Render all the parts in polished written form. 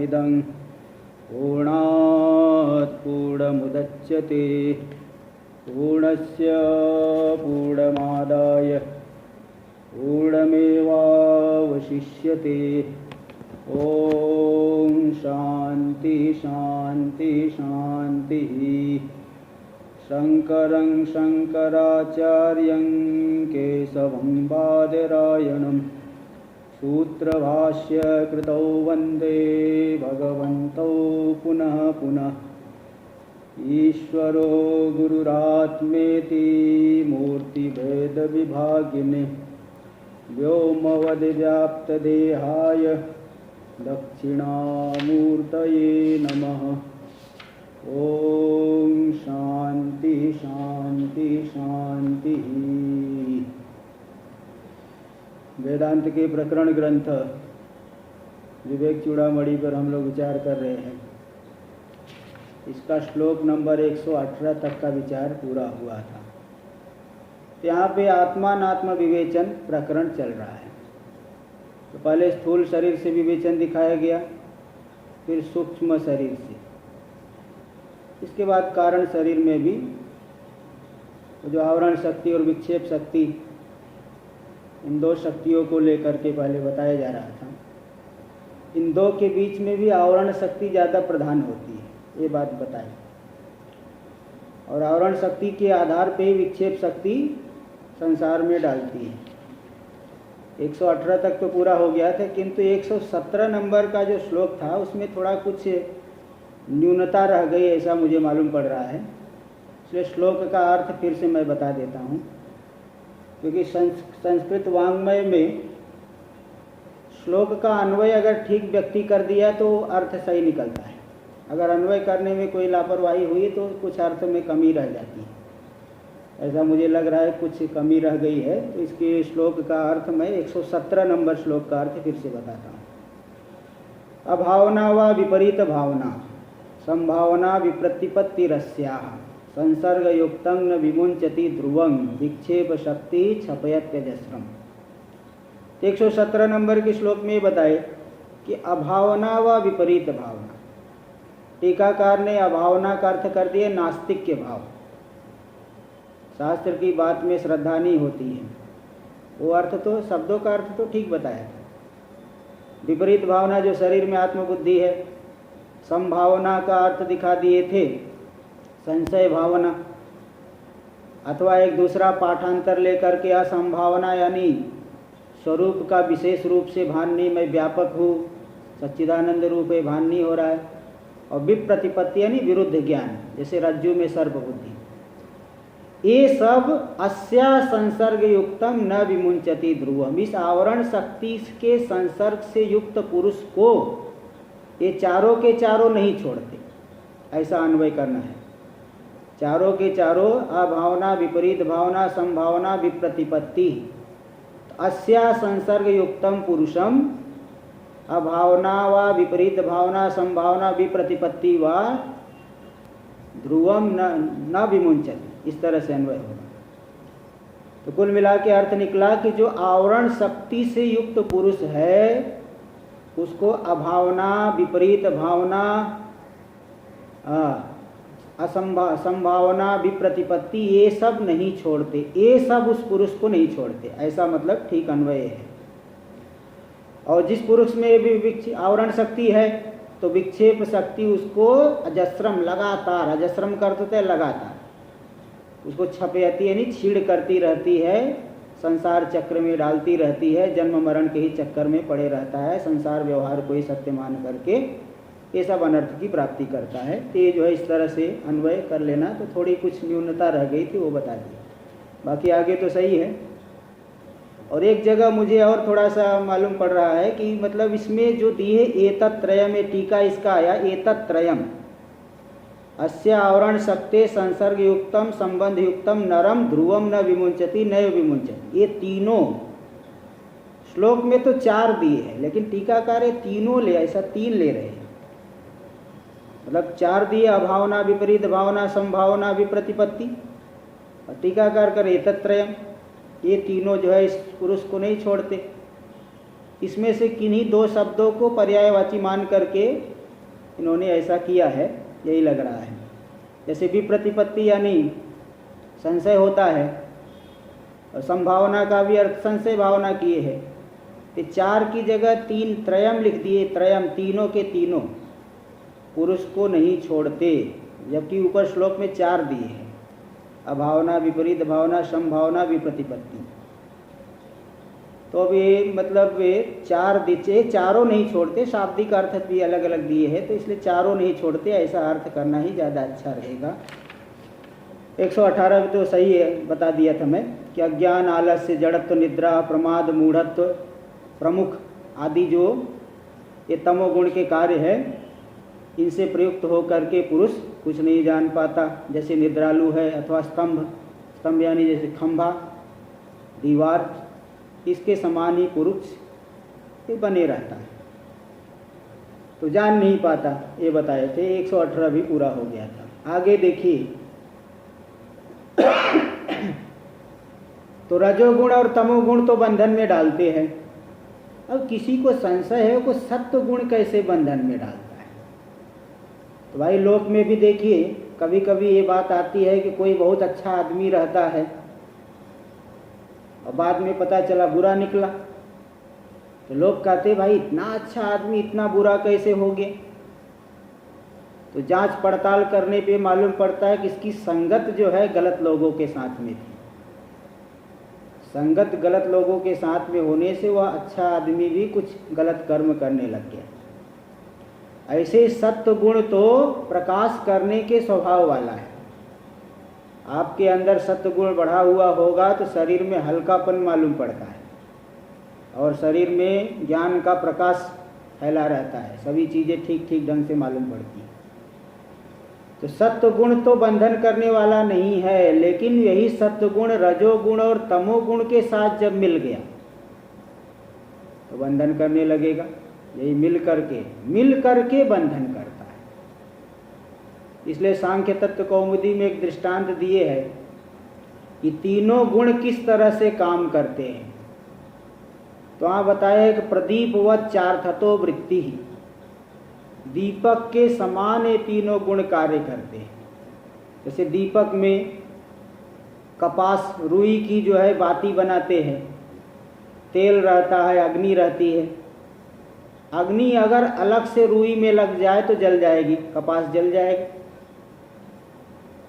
पूर्णमिदं पूर्णात् पूर्णमुदच्यते पूर्णस्य पूर्णमादाय पूर्णमेवावशिष्यते। ओम शांति शांति शांति। शंकरं शंकराचार्यं केशवं बादरायणं सूत्रभाष्य कृतौ वंदे भगवन्तौ पुनः पुनः। ईश्वरो गुरुरात्मेति मूर्तिभेदविभागिने व्योमवद्व्याप्तदेहाय दक्षिणामूर्तये नमः। ओम शांति शांति शांति। वेदांत के प्रकरण ग्रंथ विवेक चूड़ामणि पर हम लोग विचार कर रहे हैं। इसका श्लोक नंबर 118 तक का विचार पूरा हुआ था। यहाँ पे आत्मानात्म विवेचन प्रकरण चल रहा है। तो पहले स्थूल शरीर से विवेचन दिखाया गया, फिर सूक्ष्म शरीर से, इसके बाद कारण शरीर में भी जो आवरण शक्ति और विक्षेप शक्ति, इन दो शक्तियों को लेकर के पहले बताया जा रहा था। इन दो के बीच में भी आवरण शक्ति ज़्यादा प्रधान होती है, ये बात बताई। और आवरण शक्ति के आधार पे ही विक्षेप शक्ति संसार में डालती है। 118 तक तो पूरा हो गया था, किंतु 117 नंबर का जो श्लोक था उसमें थोड़ा कुछ न्यूनता रह गई, ऐसा मुझे मालूम पड़ रहा है। इसलिए श्लोक का अर्थ फिर से मैं बता देता हूँ, क्योंकि संस्कृत वाङ्मय में श्लोक का अन्वय अगर ठीक व्यक्ति कर दिया तो अर्थ सही निकलता है। अगर अन्वय करने में कोई लापरवाही हुई तो कुछ अर्थ में कमी रह जाती है। ऐसा मुझे लग रहा है कुछ कमी रह गई है। तो इसके श्लोक का अर्थ मैं 117 नंबर श्लोक का अर्थ फिर से बताता हूँ। अभावना व विपरीत भावना संभावना विप्रतिपत्तिरस्याः संसर्गयुक्तं न विमुंचति ध्रुवं विक्षेप शक्ति क्षपयत्यजस्रम्। 117 नंबर के श्लोक में बताए कि अभावना व विपरीत भावना। टीकाकार ने अभावना का अर्थ कर दिया नास्तिक के भाव। शास्त्र की बात में श्रद्धा नहीं होती है, वो अर्थ तो शब्दों का अर्थ तो ठीक बताया था। विपरीत भावना जो शरीर में आत्मबुद्धि है। संभावना का अर्थ दिखा दिए थे संशय भावना, अथवा एक दूसरा पाठांतर लेकर के असंभावना यानी स्वरूप का विशेष रूप से भान नहीं, मैं व्यापक हूँ, सच्चिदानंद रूप है, भान नहीं हो रहा है। और विप्रतिपत्ति यानी विरुद्ध ज्ञान, जैसे रज्जु में सर्प बुद्धि। ये सब अस्या संसर्ग युक्तम न विमुंचति ध्रुवम। इस आवरण शक्ति के संसर्ग से युक्त पुरुष को ये चारों के चारों नहीं छोड़ते, ऐसा अन्वय करना है। चारों के चारों अभावना विपरीत भावना संभावना विप्रतिपत्ति अस्या संसर्ग युक्तम पुरुषम अभावना व विपरीत भावना संभावना विप्रतिपत्ति व ध्रुवम न विमुंचति, इस तरह से अन्वय होगा। तो कुल मिला के अर्थ निकला कि जो आवरण शक्ति से युक्त पुरुष है उसको अभावना विपरीत भावना संभावना विप्रतिपत्ति ये सब नहीं छोड़ते, ये सब उस पुरुष को नहीं छोड़ते, ऐसा मतलब ठीक अन्वय है। और जिस पुरुष में भी आवरण शक्ति है तो विक्षेप शक्ति उसको अजस्रम लगातार, अजस्रम करते थे लगातार, उसको छपेती यानी छीड़ करती रहती है, संसार चक्र में डालती रहती है, जन्म मरण के ही चक्कर में पड़े रहता है, संसार व्यवहार को ही सत्य मान करके ये सब अनर्थ की प्राप्ति करता है। तो ये जो है इस तरह से अन्वय कर लेना। तो थोड़ी कुछ न्यूनता रह गई थी वो बता दिया, बाकी आगे तो सही है। और एक जगह मुझे और थोड़ा सा मालूम पड़ रहा है कि मतलब इसमें जो दी है एतत्त्रयम, में टीका इसका आया एतत्त्रयम अस्य आवरण शक्ते संसर्ग युक्तम संबंध युक्तम नरम ध्रुवम न विमुंचति नैव विमुंचति। ये तीनों श्लोक में तो 4 दिए हैं, लेकिन टीकाकार ये तीनों ले, ऐसा 3 ले रहे हैं। मतलब 4 दिए अभावना विपरीत भावना संभावना विप्रतिपत्ति, और टीकाकार कर एतत्त्रयम, ये तीनों जो है इस पुरुष को नहीं छोड़ते। इसमें से किन्हीं 2 शब्दों को पर्यायवाची मान करके इन्होंने ऐसा किया है, यही लग रहा है। जैसे विप्रतिपत्ति यानी संशय होता है, और संभावना का भी अर्थ संशय भावना किए है। तो 4 की जगह 3 त्रयम लिख दिए, त्रयम तीनों के तीनों पुरुष को नहीं छोड़ते, जबकि ऊपर श्लोक में 4 दिए हैं, अभावना, विपरीत भावना, संभावना, विप्रतिपत्ति। तो अब ये मतलब वे 4 दिए, चारों नहीं छोड़ते, शाब्दिक अर्थ भी अलग अलग दिए हैं, तो इसलिए चारों नहीं छोड़ते, ऐसा अर्थ करना ही ज़्यादा अच्छा रहेगा। 118 तो सही है, बता दिया था मैं कि अज्ञान, आलस्य, जड़त्व, निद्रा, प्रमाद, मूढ़त्व, प्रमुख आदि जो ये तमोगुण के कार्य है, इनसे प्रयुक्त होकर के पुरुष कुछ नहीं जान पाता। जैसे निद्रालु है अथवा स्तंभ यानी जैसे खंभा, दीवार, इसके समान ही पुरुष ये बने रहता है, तो जान नहीं पाता, ये बताए थे। 118 भी पूरा हो गया था। आगे देखिए, तो रजोगुण और तमोगुण तो बंधन में डालते हैं। अब किसी को संशय है वो सत्व गुण कैसे बंधन में डालता है? तो भाई लोक में भी देखिए, कभी कभी ये बात आती है कि कोई बहुत अच्छा आदमी रहता है और बाद में पता चला बुरा निकला, तो लोग कहते भाई इतना अच्छा आदमी इतना बुरा कैसे हो गया? तो जांच पड़ताल करने पे मालूम पड़ता है कि इसकी संगत जो है गलत लोगों के साथ में थी। संगत गलत लोगों के साथ में होने से वह अच्छा आदमी भी कुछ गलत कर्म करने लग गया। ऐसे सत्व गुण तो प्रकाश करने के स्वभाव वाला है। आपके अंदर सत्व गुण बढ़ा हुआ होगा तो शरीर में हल्कापन मालूम पड़ता है और शरीर में ज्ञान का प्रकाश फैला रहता है, सभी चीज़ें ठीक ठीक ढंग से मालूम पड़ती हैं। तो सत्व गुण तो बंधन करने वाला नहीं है, लेकिन यही सत्व गुण रजोगुण और तमोगुण के साथ जब मिल गया तो बंधन करने लगेगा। यही मिल करके बंधन करता है। इसलिए सांख्य तत्व कौमुदी में एक दृष्टांत दिए है कि तीनों गुण किस तरह से काम करते हैं। तो वहाँ बताया है कि प्रदीपवत चार्थतो वृत्ति ही, दीपक के समान ये तीनों गुण कार्य करते हैं। जैसे दीपक में कपास रुई की जो है बाती बनाते हैं, तेल रहता है, अग्नि रहती है। अग्नि अगर अलग से रुई में लग जाए तो जल जाएगी, कपास जल जाएगा।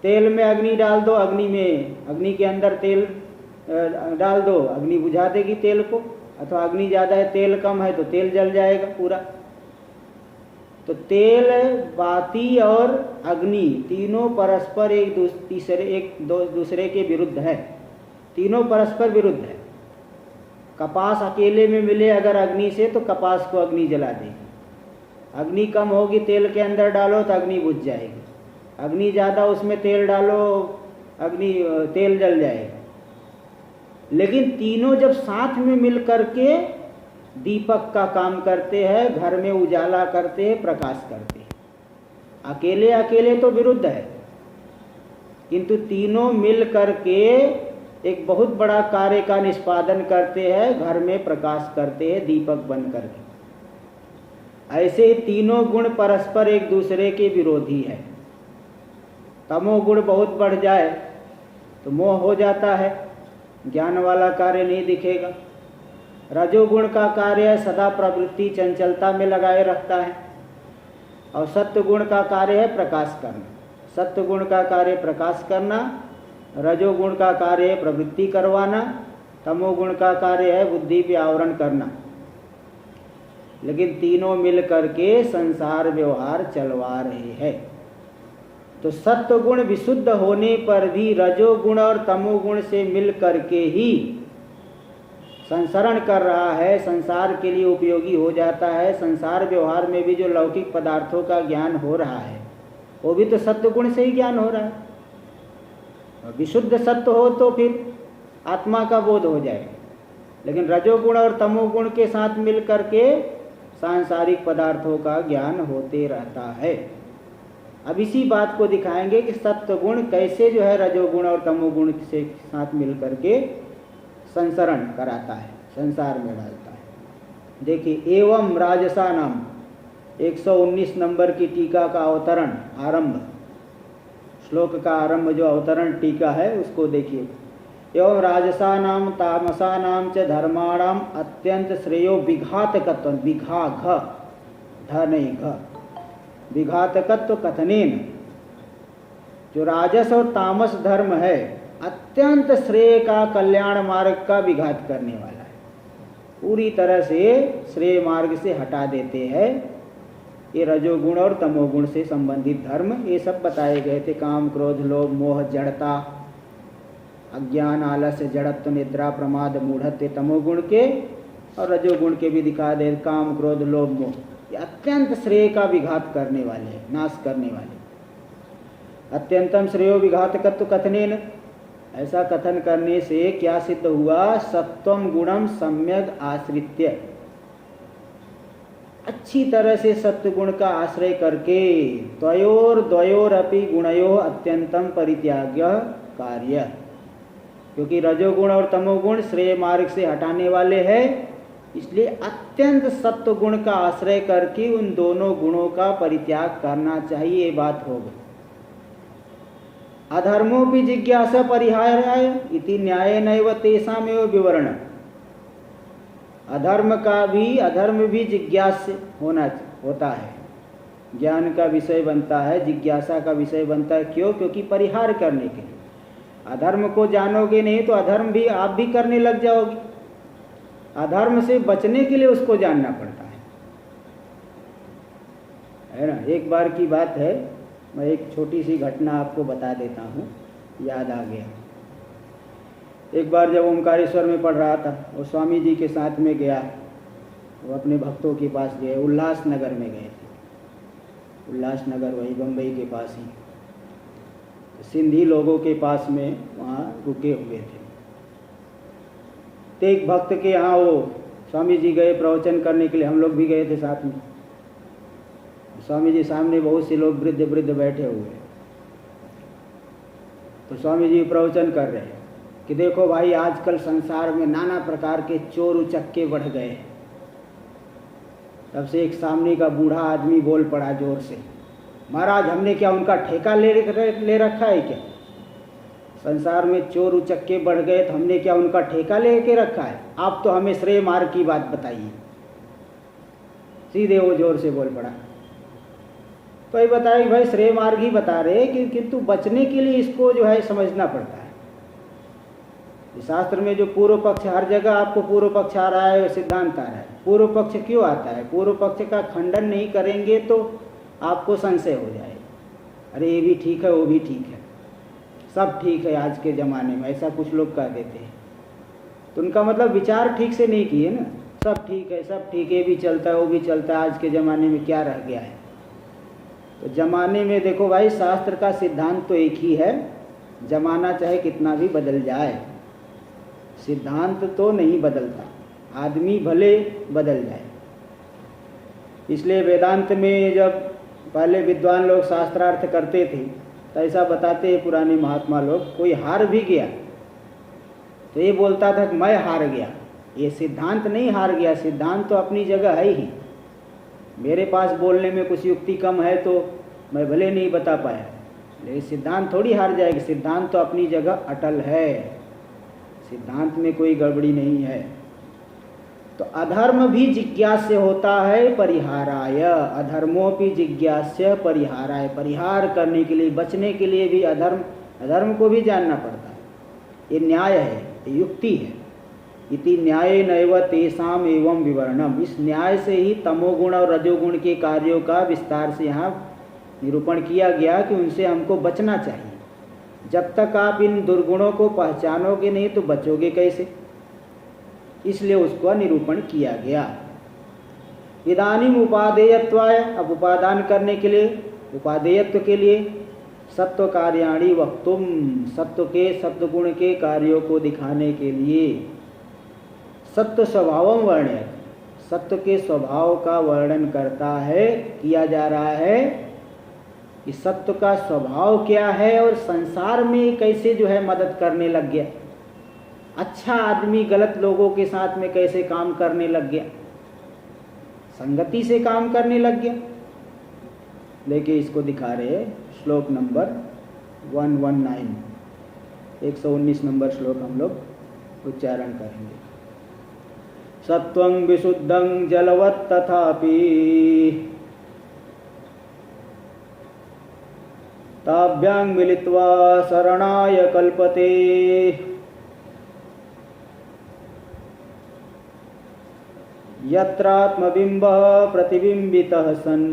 तेल में अग्नि डाल दो, अग्नि के अंदर तेल डाल दो, अग्नि बुझा देगी तेल को। अथवा अग्नि ज़्यादा है, तेल कम है तो तेल जल जाएगा पूरा। तो तेल, बाती और अग्नि तीनों परस्पर एक दूसरे के विरुद्ध है, तीनों परस्पर विरुद्ध है। कपास अकेले में मिले अगर अग्नि से तो कपास को अग्नि जला देगी। अग्नि कम होगी, तेल के अंदर डालो तो अग्नि बुझ जाएगी। अग्नि ज़्यादा उसमें तेल डालो, तेल जल जाएगा। लेकिन तीनों जब साथ में मिल करके दीपक का काम करते हैं, घर में उजाला करते हैं, प्रकाश करते हैं। अकेले अकेले तो विरुद्ध है, किंतु तीनों मिल करके एक बहुत बड़ा कार्य का निष्पादन करते हैं, घर में प्रकाश करते हैं दीपक बन करके। ऐसे तीनों गुण परस्पर एक दूसरे के विरोधी है। तमोगुण बहुत बढ़ जाए तो मोह हो जाता है, ज्ञान वाला कार्य नहीं दिखेगा। रजोगुण का कार्य सदा प्रवृत्ति चंचलता में लगाए रखता है और सत्वगुण का कार्य है प्रकाश करना। सत्वगुण का कार्य प्रकाश करना, रजोगुण का कार्य है प्रवृत्ति करवाना, तमोगुण का कार्य है बुद्धि पे आवरण करना। लेकिन तीनों मिल करके संसार व्यवहार चलवा रहे हैं। तो सत्वगुण विशुद्ध होने पर भी रजोगुण और तमोगुण से मिल करके ही संसरण कर रहा है, संसार के लिए उपयोगी हो जाता है। संसार व्यवहार में भी जो लौकिक पदार्थों का ज्ञान हो रहा है वो भी तो सत्वगुण से ही ज्ञान हो रहा है। विशुद्ध सत्व हो तो फिर आत्मा का बोध हो जाएगा। लेकिन रजोगुण और तमोगुण के साथ मिल करके सांसारिक पदार्थों का ज्ञान होते रहता है। अब इसी बात को दिखाएंगे कि सत्वगुण कैसे जो है रजोगुण और तमोगुण से साथ मिल करके संसरण कराता है, संसार में डालता है। देखिए, एवं राजसानाम, 119 नंबर की टीका का अवतरण आरंभ, श्लोक का आरंभ जो अवतरण टीका है उसको देखिए। एवं राजसानाम तामसानाम च धर्माणाम अत्यंत श्रेयो विघातकत्व, विघा घ नहीं घ, विघातकत्व कथनेन, जो राजस और तामस धर्म है अत्यंत श्रेय का कल्याण मार्ग का विघात करने वाला है, पूरी तरह से श्रेय मार्ग से हटा देते हैं। ये रजोगुण और तमोगुण से संबंधित धर्म ये सब बताए गए थे। काम क्रोध लोभ मोह जड़ता अज्ञान आलस्य जड़त्व निद्रा प्रमाद मूढ़त्व तमोगुण के, और रजोगुण के भी दिखा दे। काम क्रोध लोभ मोह ये अत्यंत श्रेय का विघात करने वाले हैं, नाश करने वाले। अत्यंतम श्रेयो विघातकत्व कथनेन, ऐसा कथन करने से क्या सिद्ध हुआ? सत्वम गुणम सम्यक आश्रित्य, अच्छी तरह से सत्व गुण का आश्रय करके द्वयोर द्वयोरपि गुणयो अत्यंतम परित्याग्य कार्य, क्योंकि रजोगुण और तमोगुण श्रेय मार्ग से हटाने वाले हैं, इसलिए अत्यंत सत्व गुण का आश्रय करके उन दोनों गुणों का परित्याग करना चाहिए। ये बात हो गई। अधर्मो भी जिज्ञासा परिहाराय इति न्याय नैव तेषामेव विवरण, अधर्म भी जिज्ञास्य होता है, ज्ञान का विषय बनता है, जिज्ञासा का विषय बनता है। क्यों? क्योंकि परिहार करने के लिए। अधर्म को जानोगे नहीं तो अधर्म भी आप भी करने लग जाओगे। अधर्म से बचने के लिए उसको जानना पड़ता है ना। एक बार की बात है, मैं एक छोटी सी घटना आपको बता देता हूँ, याद आ गया। एक बार जब ओमकारेश्वर में पढ़ रहा था, वो स्वामी जी के साथ में गया, वो अपने भक्तों के पास गए, उल्लासनगर में गए थे। उल्लासनगर वही बम्बई के पास ही, सिंधी लोगों के पास में वहाँ रुके हुए थे। तो एक भक्त के यहाँ वो स्वामी जी गए प्रवचन करने के लिए, हम लोग भी गए थे साथ में। स्वामी जी सामने बहुत से लोग वृद्ध बैठे हुए, तो स्वामी जी प्रवचन कर रहे हैं कि देखो भाई, आजकल संसार में नाना प्रकार के चोर उचक्के बढ़ गए। तब से एक सामने का बूढ़ा आदमी बोल पड़ा जोर से, महाराज हमने क्या उनका ठेका ले रखा है क्या? संसार में चोर उचक्के बढ़ गए तो हमने क्या उनका ठेका लेके रखा है? आप तो हमें श्रेय मार्ग की बात बताइए। सीधे वो जोर से बोल पड़ा। तो ये बताया कि भाई श्रेय मार्ग ही बता रहे, किंतु बचने के लिए इसको जो है समझना पड़ता है। शास्त्र में जो पूर्व पक्ष, हर जगह आपको पूर्व पक्ष आ रहा है, सिद्धांत आ रहा है। पूर्व पक्ष क्यों आता है? पूर्व पक्ष का खंडन नहीं करेंगे तो आपको संशय हो जाए, अरे ये भी ठीक है वो भी ठीक है, सब ठीक है आज के ज़माने में, ऐसा कुछ लोग कह देते हैं। तो उनका मतलब विचार ठीक से नहीं किए ना। सब ठीक है, सब ठीक है, ये भी चलता है वो भी चलता है, आज के ज़माने में क्या रह गया है? तो ज़माने में देखो भाई, शास्त्र का सिद्धांत तो एक ही है, ज़माना चाहे कितना भी बदल जाए, सिद्धांत तो नहीं बदलता, आदमी भले बदल जाए। इसलिए वेदांत में जब पहले विद्वान लोग शास्त्रार्थ करते थे तो ऐसा बताते हैं पुराने महात्मा लोग, कोई हार भी गया तो ये बोलता था कि मैं हार गया। ये सिद्धांत नहीं हार गया, सिद्धांत तो अपनी जगह है ही। मेरे पास बोलने में कुछ युक्ति कम है तो मैं भले नहीं बता पाया, लेकिन सिद्धांत थोड़ी हार जाएगी। सिद्धांत तो अपनी जगह अटल है, सिद्धांत में कोई गड़बड़ी नहीं है। तो अधर्म भी जिज्ञास्य होता है परिहाराय, अधर्मोपि जिज्ञास्य परिहाराय, परिहार करने के लिए, बचने के लिए भी अधर्म को भी जानना पड़ता है। ये न्याय है, ये युक्ति है। इति न्याय नैव तेषाम एवं विवरणम, इस न्याय से ही तमोगुण और रजोगुण के कार्यों का विस्तार से यहाँ निरूपण किया गया कि उनसे हमको बचना चाहिए। जब तक आप इन दुर्गुणों को पहचानोगे नहीं तो बचोगे कैसे? इसलिए उसका निरूपण किया गया। इदानीम उपादेयत्वाय, अब उपादान करने के लिए, उपादेयत्व के लिए, सत्व कार्याणि वक्तुम, सत्व के सत्वगुण के कार्यों को दिखाने के लिए, सत्व स्वभावम वर्ण्य, सत्व के स्वभाव का वर्णन करता है, किया जा रहा है कि सत्व का स्वभाव क्या है और संसार में कैसे जो है मदद करने लग गया। अच्छा आदमी गलत लोगों के साथ में कैसे काम करने लग गया। संगति से काम करने लग गया। लेकिन इसको दिखा रहे श्लोक नंबर 119, 119 नंबर श्लोक हम लोग उच्चारण करेंगे। सत्वं विशुद्धं जलवत् तथापि ताभ्यां मिलित्वा शरणाय कल्पते। यत्रात्मबिम्बः प्रतिबिम्बितः सन्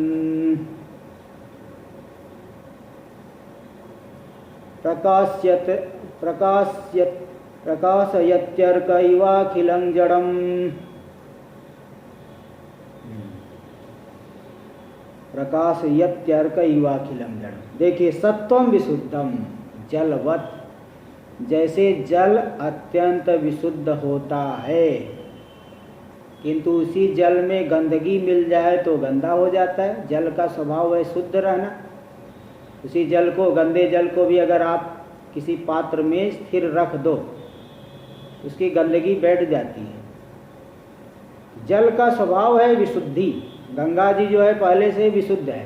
प्रकाशयत्यर्क इवाखिलं जडम्। प्रकाशयत्यर्क इवाखिलं जडम्। देखिए, सत्वम विशुद्धम जलवत्, जैसे जल अत्यंत विशुद्ध होता है, किंतु उसी जल में गंदगी मिल जाए तो गंदा हो जाता है। जल का स्वभाव है शुद्ध रहना। उसी जल को, गंदे जल को भी अगर आप किसी पात्र में स्थिर रख दो, उसकी गंदगी बैठ जाती है। जल का स्वभाव है विशुद्धि। गंगा जी जो है पहले से विशुद्ध है।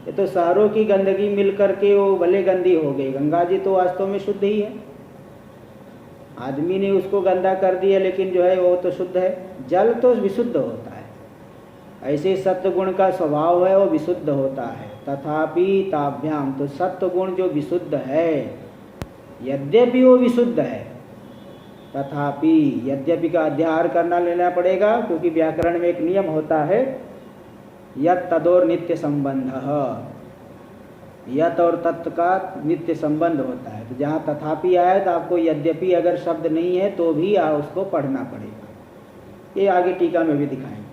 ये तो शहरों की गंदगी मिल करके वो भले गंदी हो गई, गंगा जी तो वास्तव में शुद्ध ही है। आदमी ने उसको गंदा कर दिया, लेकिन जो है वो तो शुद्ध है। जल तो विशुद्ध होता है। ऐसे सत्व गुण का स्वभाव है, वो विशुद्ध होता है। तथापि ताभ्याम, तो सत्व गुण जो विशुद्ध है, यद्यपि वो विशुद्ध है, तथापि, यद्यपि का अध्याहार करना लेना पड़ेगा, क्योंकि व्याकरण में एक नियम होता है, यत् तदोर नित्य संबंध। यत् और तत् का नित्य संबंध होता है। तो जहाँ तथापि आए तो आपको यद्यपि अगर शब्द नहीं है तो भी उसको पढ़ना पड़ेगा। ये आगे टीका में भी दिखाएंगे।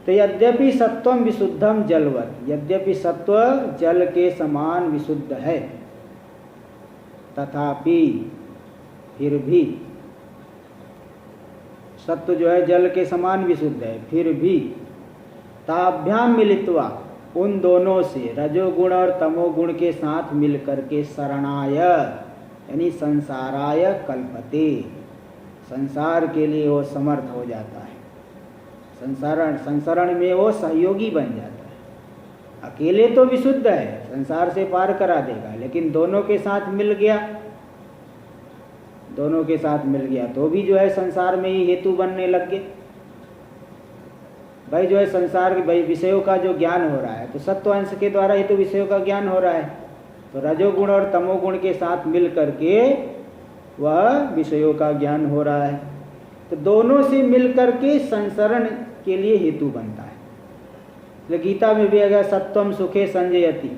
तो यद्यपि सत्वम विशुद्धम जलवत्, यद्यपि सत्व जल के समान विशुद्ध है, तथापि, फिर भी, सत्व जो है जल के समान विशुद्ध है, फिर भी ताभ्याम मिलित्वा, उन दोनों से, रजोगुण और तमोगुण के साथ मिलकर के, शरणाय यानी संसाराय कल्पते, संसार के लिए वो समर्थ हो जाता है। संसरण में वो सहयोगी बन जाता है। अकेले तो विशुद्ध है, संसार से पार करा देगा, लेकिन दोनों के साथ मिल गया, दोनों के साथ मिल गया तो भी जो है संसार में ही हेतु बनने लग गए। भाई जो है संसार के विषयों का जो ज्ञान हो रहा है, तो सत्व अंश के द्वारा ही तो विषयों का ज्ञान हो रहा है। तो रजोगुण और तमोगुण के साथ मिल करके वह विषयों का ज्ञान हो रहा है। तो दोनों से मिल करके संसरण के लिए हेतु बनता है। तो गीता में भी अगर सत्वम सुखे संजयति,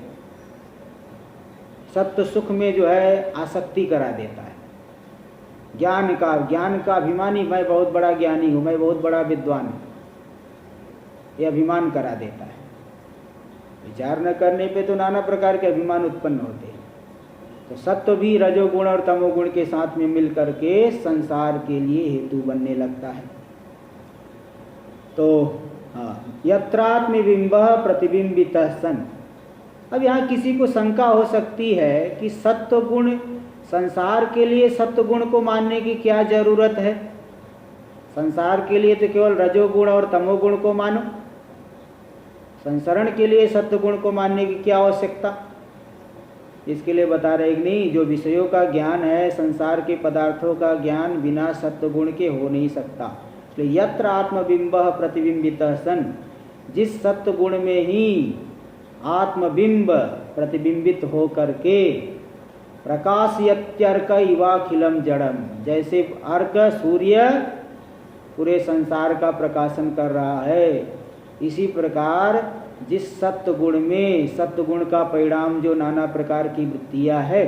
सत्व सुख में जो है आसक्ति करा देता है। ज्ञान का अभिमानी, मैं बहुत बड़ा ज्ञानी हूँ, मैं बहुत बड़ा विद्वान हूँ, ये अभिमान करा देता है। विचार न करने पे तो नाना प्रकार के अभिमान उत्पन्न होते हैं। तो सत्व भी रजोगुण और तमोगुण के साथ में मिल करके संसार के लिए हेतु बनने लगता है। तो हाँ, यत्रात्म बिंबः प्रतिबिंबितः सन। अब यहाँ किसी को शंका हो सकती है कि सत्व गुण, संसार के लिए सत्व गुण को मानने की क्या जरूरत है? संसार के लिए तो केवल रजोगुण और तमोगुण को मानो, संसरण के लिए सत्व गुण को मानने की क्या आवश्यकता? इसके लिए बता रहे कि नहीं, जो विषयों का ज्ञान है, संसार के पदार्थों का ज्ञान बिना सत्व गुण के हो नहीं सकता। तो यत्र आत्मबिंबः प्रतिबिंबितः सन, जिस सत्व गुण में ही आत्मबिंब प्रतिबिंबित हो करके प्रकाशयत्यर्क इवाखिलम जड़म, जैसे अर्क सूर्य पूरे संसार का प्रकाशन कर रहा है, इसी प्रकार जिस सत्व गुण में, सत्व गुण का परिणाम जो नाना प्रकार की वृत्तियां है,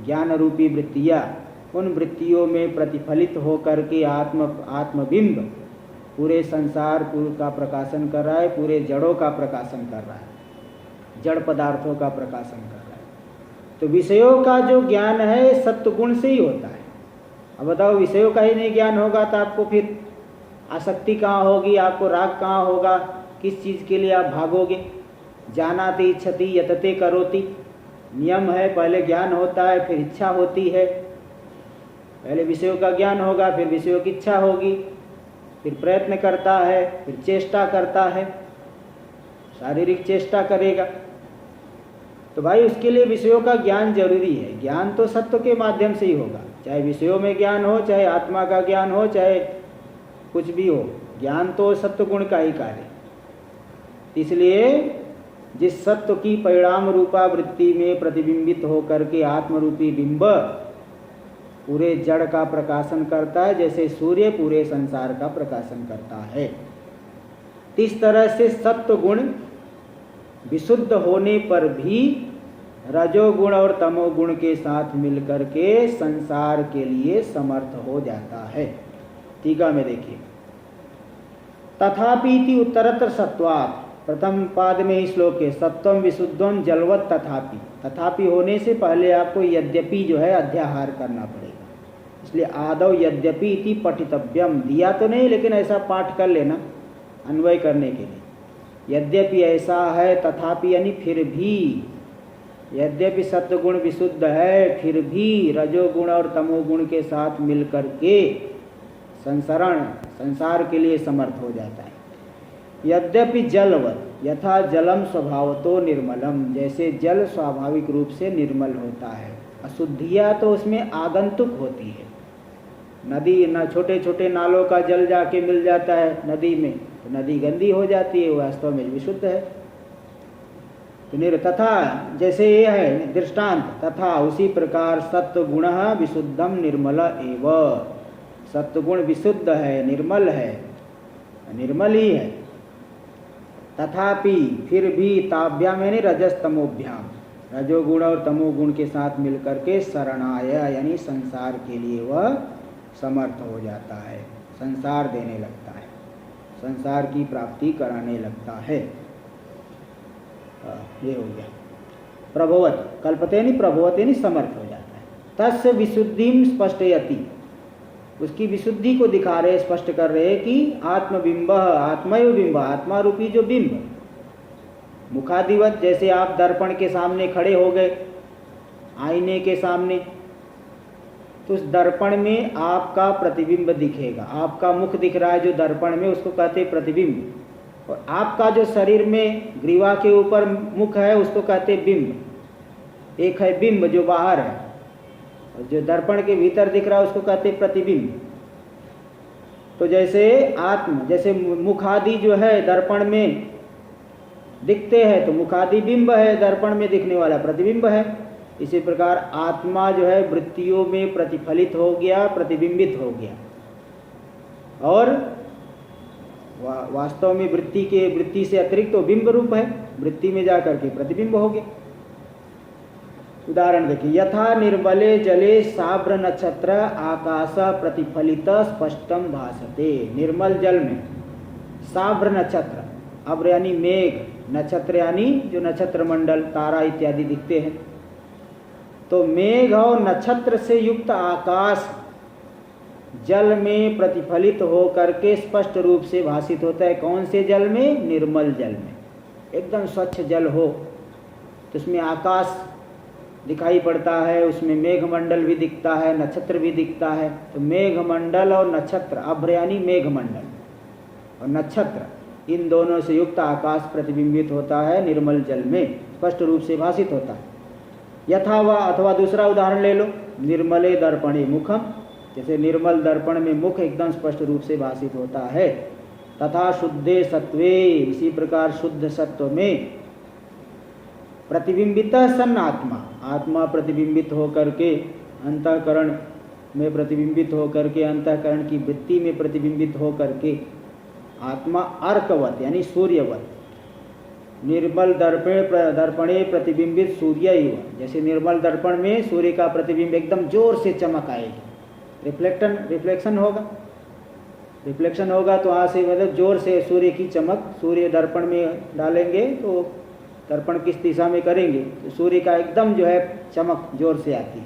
ज्ञान रूपी वृत्तियां, उन वृत्तियों में प्रतिफलित हो करके आत्मबिंब पूरे संसार का प्रकाशन कर रहा है, पूरे जड़ों का प्रकाशन कर रहा है, जड़ पदार्थों का प्रकाशन कर रहा है। तो विषयों का जो ज्ञान है सत्व गुण से ही होता है। अब बताओ, विषयों का ही नहीं ज्ञान होगा तो आपको फिर आसक्ति कहाँ होगी, आपको राग कहाँ होगा, किस चीज़ के लिए आप भागोगे? जानाति इच्छति यतते करोति, नियम है, पहले ज्ञान होता है फिर इच्छा होती है। पहले विषयों का ज्ञान होगा फिर विषयों की इच्छा होगी। फिर प्रयत्न करता है, फिर चेष्टा करता है, शारीरिक चेष्टा करेगा। तो भाई उसके लिए विषयों का ज्ञान जरूरी है। ज्ञान तो सत्व के माध्यम से ही होगा, चाहे विषयों में ज्ञान हो, चाहे आत्मा का ज्ञान हो, चाहे कुछ भी हो, ज्ञान तो सत्व गुण का ही कार्य। इसलिए जिस सत्व की परिणाम रूपा वृत्ति में प्रतिबिंबित होकर के आत्मरूपी बिंब पूरे जड़ का प्रकाशन करता है, जैसे सूर्य पूरे संसार का प्रकाशन करता है, इस तरह से सत्व गुण विशुद्ध होने पर भी रजोगुण और तमोगुण के साथ मिलकर के संसार के लिए समर्थ हो जाता है। टीका में देखिए, तथापि उत्तरतर सत्वात्, प्रथम पाद में ही श्लोक है, सत्वम विशुद्धम जलवत तथापि। तथापि होने से पहले आपको यद्यपि जो है अध्याहार करना पड़ेगा, इसलिए आदौ यद्यपि इति पठितव्यम, दिया तो नहीं लेकिन ऐसा पाठ कर लेना अन्वय करने के लिए। यद्यपि ऐसा है, तथापि यानी फिर भी, यद्यपि सत्वगुण विशुद्ध है, फिर भी रजोगुण और तमोगुण के साथ मिलकर के संसार के लिए समर्थ हो जाता है। यद्यपि जलवत, यथा जलम स्वभावतो निर्मलम, जैसे जल स्वाभाविक रूप से निर्मल होता है, अशुद्धियाँ तो उसमें आगंतुक होती है। नदी न छोटे छोटे नालों का जल जाके मिल जाता है नदी में, तो नदी गंदी हो जाती है, वास्तव में विशुद्ध है। तो तथा जैसे ये है दृष्टांत, तथा उसी प्रकार सत्वगुण विशुद्धम निर्मल एव, सत्वगुण विशुद्ध है, निर्मल है, निर्मल ही है। तथापि फिर भी, ताभ्याम यानी रजस्तमोभ्याम, रजोगुण और तमोगुण के साथ मिलकर के शरणाय यानी संसार के लिए वह समर्थ हो जाता है, संसार देने लगता है, संसार की प्राप्ति कराने लगता है। ये हो गया प्रभवत, कल्पते नहीं प्रभवते नहीं, समर्थ हो जाता है। तस्य विशुद्धिम स्पष्टयति, उसकी विशुद्धि को दिखा रहे, स्पष्ट कर रहे कि आत्मबिंब, आत्मैव बिंब, आत्मा रूपी जो बिंब, मुखादिवत, जैसे आप दर्पण के सामने खड़े हो गए, आईने के सामने, तो उस दर्पण में आपका प्रतिबिंब दिखेगा, आपका मुख दिख रहा है जो दर्पण में, उसको कहते हैं प्रतिबिंब। और आपका जो शरीर में ग्रीवा के ऊपर मुख है उसको कहते हैं बिंब। एक है बिंब जो बाहर है, और जो दर्पण के भीतर दिख रहा है उसको कहते हैं प्रतिबिंब। तो जैसे आत्म, जैसे मुखादि जो है दर्पण में दिखते हैं, तो मुखादि बिंब है, दर्पण में दिखने वाला प्रतिबिंब है। इसी प्रकार आत्मा जो है वृत्तियों में प्रतिफलित हो गया, प्रतिबिंबित हो गया, और वास्तव में वृत्ति से अतिरिक्त तो बिंब रूप है, वृत्ति में जाकर के प्रतिबिंब हो गया। उदाहरण देखिए, यथा निर्मले जले साभ्र नक्षत्र आकाश प्रतिफलित स्पष्टम भासते। निर्मल जल में साभ्र नक्षत्र, अभ्र यानी मेघ, नक्षत्र यानी जो नक्षत्र मंडल, तारा इत्यादि दिखते हैं, तो मेघ और नक्षत्र से युक्त आकाश जल में प्रतिफलित हो करके स्पष्ट रूप से भासित होता है। कौन से जल में? निर्मल जल में। एकदम स्वच्छ जल हो तो उसमें आकाश दिखाई पड़ता है, उसमें मेघमंडल भी दिखता है, नक्षत्र भी दिखता है। तो मेघमंडल और नक्षत्र, अभ्र यानी मेघमंडल और नक्षत्र, इन दोनों से युक्त आकाश प्रतिबिंबित होता है निर्मल जल में, स्पष्ट रूप से भासित होता है। यथा वा, अथवा दूसरा उदाहरण ले लो, निर्मले दर्पणे मुखम, जैसे निर्मल दर्पण में मुख एकदम स्पष्ट रूप से भासित होता है। तथा शुद्धे सत्वे, इसी प्रकार शुद्ध सत्व में प्रतिबिंबित सन आत्मा, आत्मा प्रतिबिंबित होकर के अंतःकरण में प्रतिबिंबित होकर के, अंतःकरण की वृत्ति में प्रतिबिंबित होकर के आत्मा अर्कवत यानी सूर्यवत, निर्मल दर्पणे प्रतिबिंबित सूर्य ही, जैसे निर्मल दर्पण में सूर्य का प्रतिबिंब एकदम जोर से चमक आएगी, रिफ्लेक्शन होगा तो वहाँ से मतलब जोर से सूर्य की चमक, सूर्य दर्पण में डालेंगे तो दर्पण किस दिशा में करेंगे तो सूर्य का एकदम जो है चमक जोर से आती है।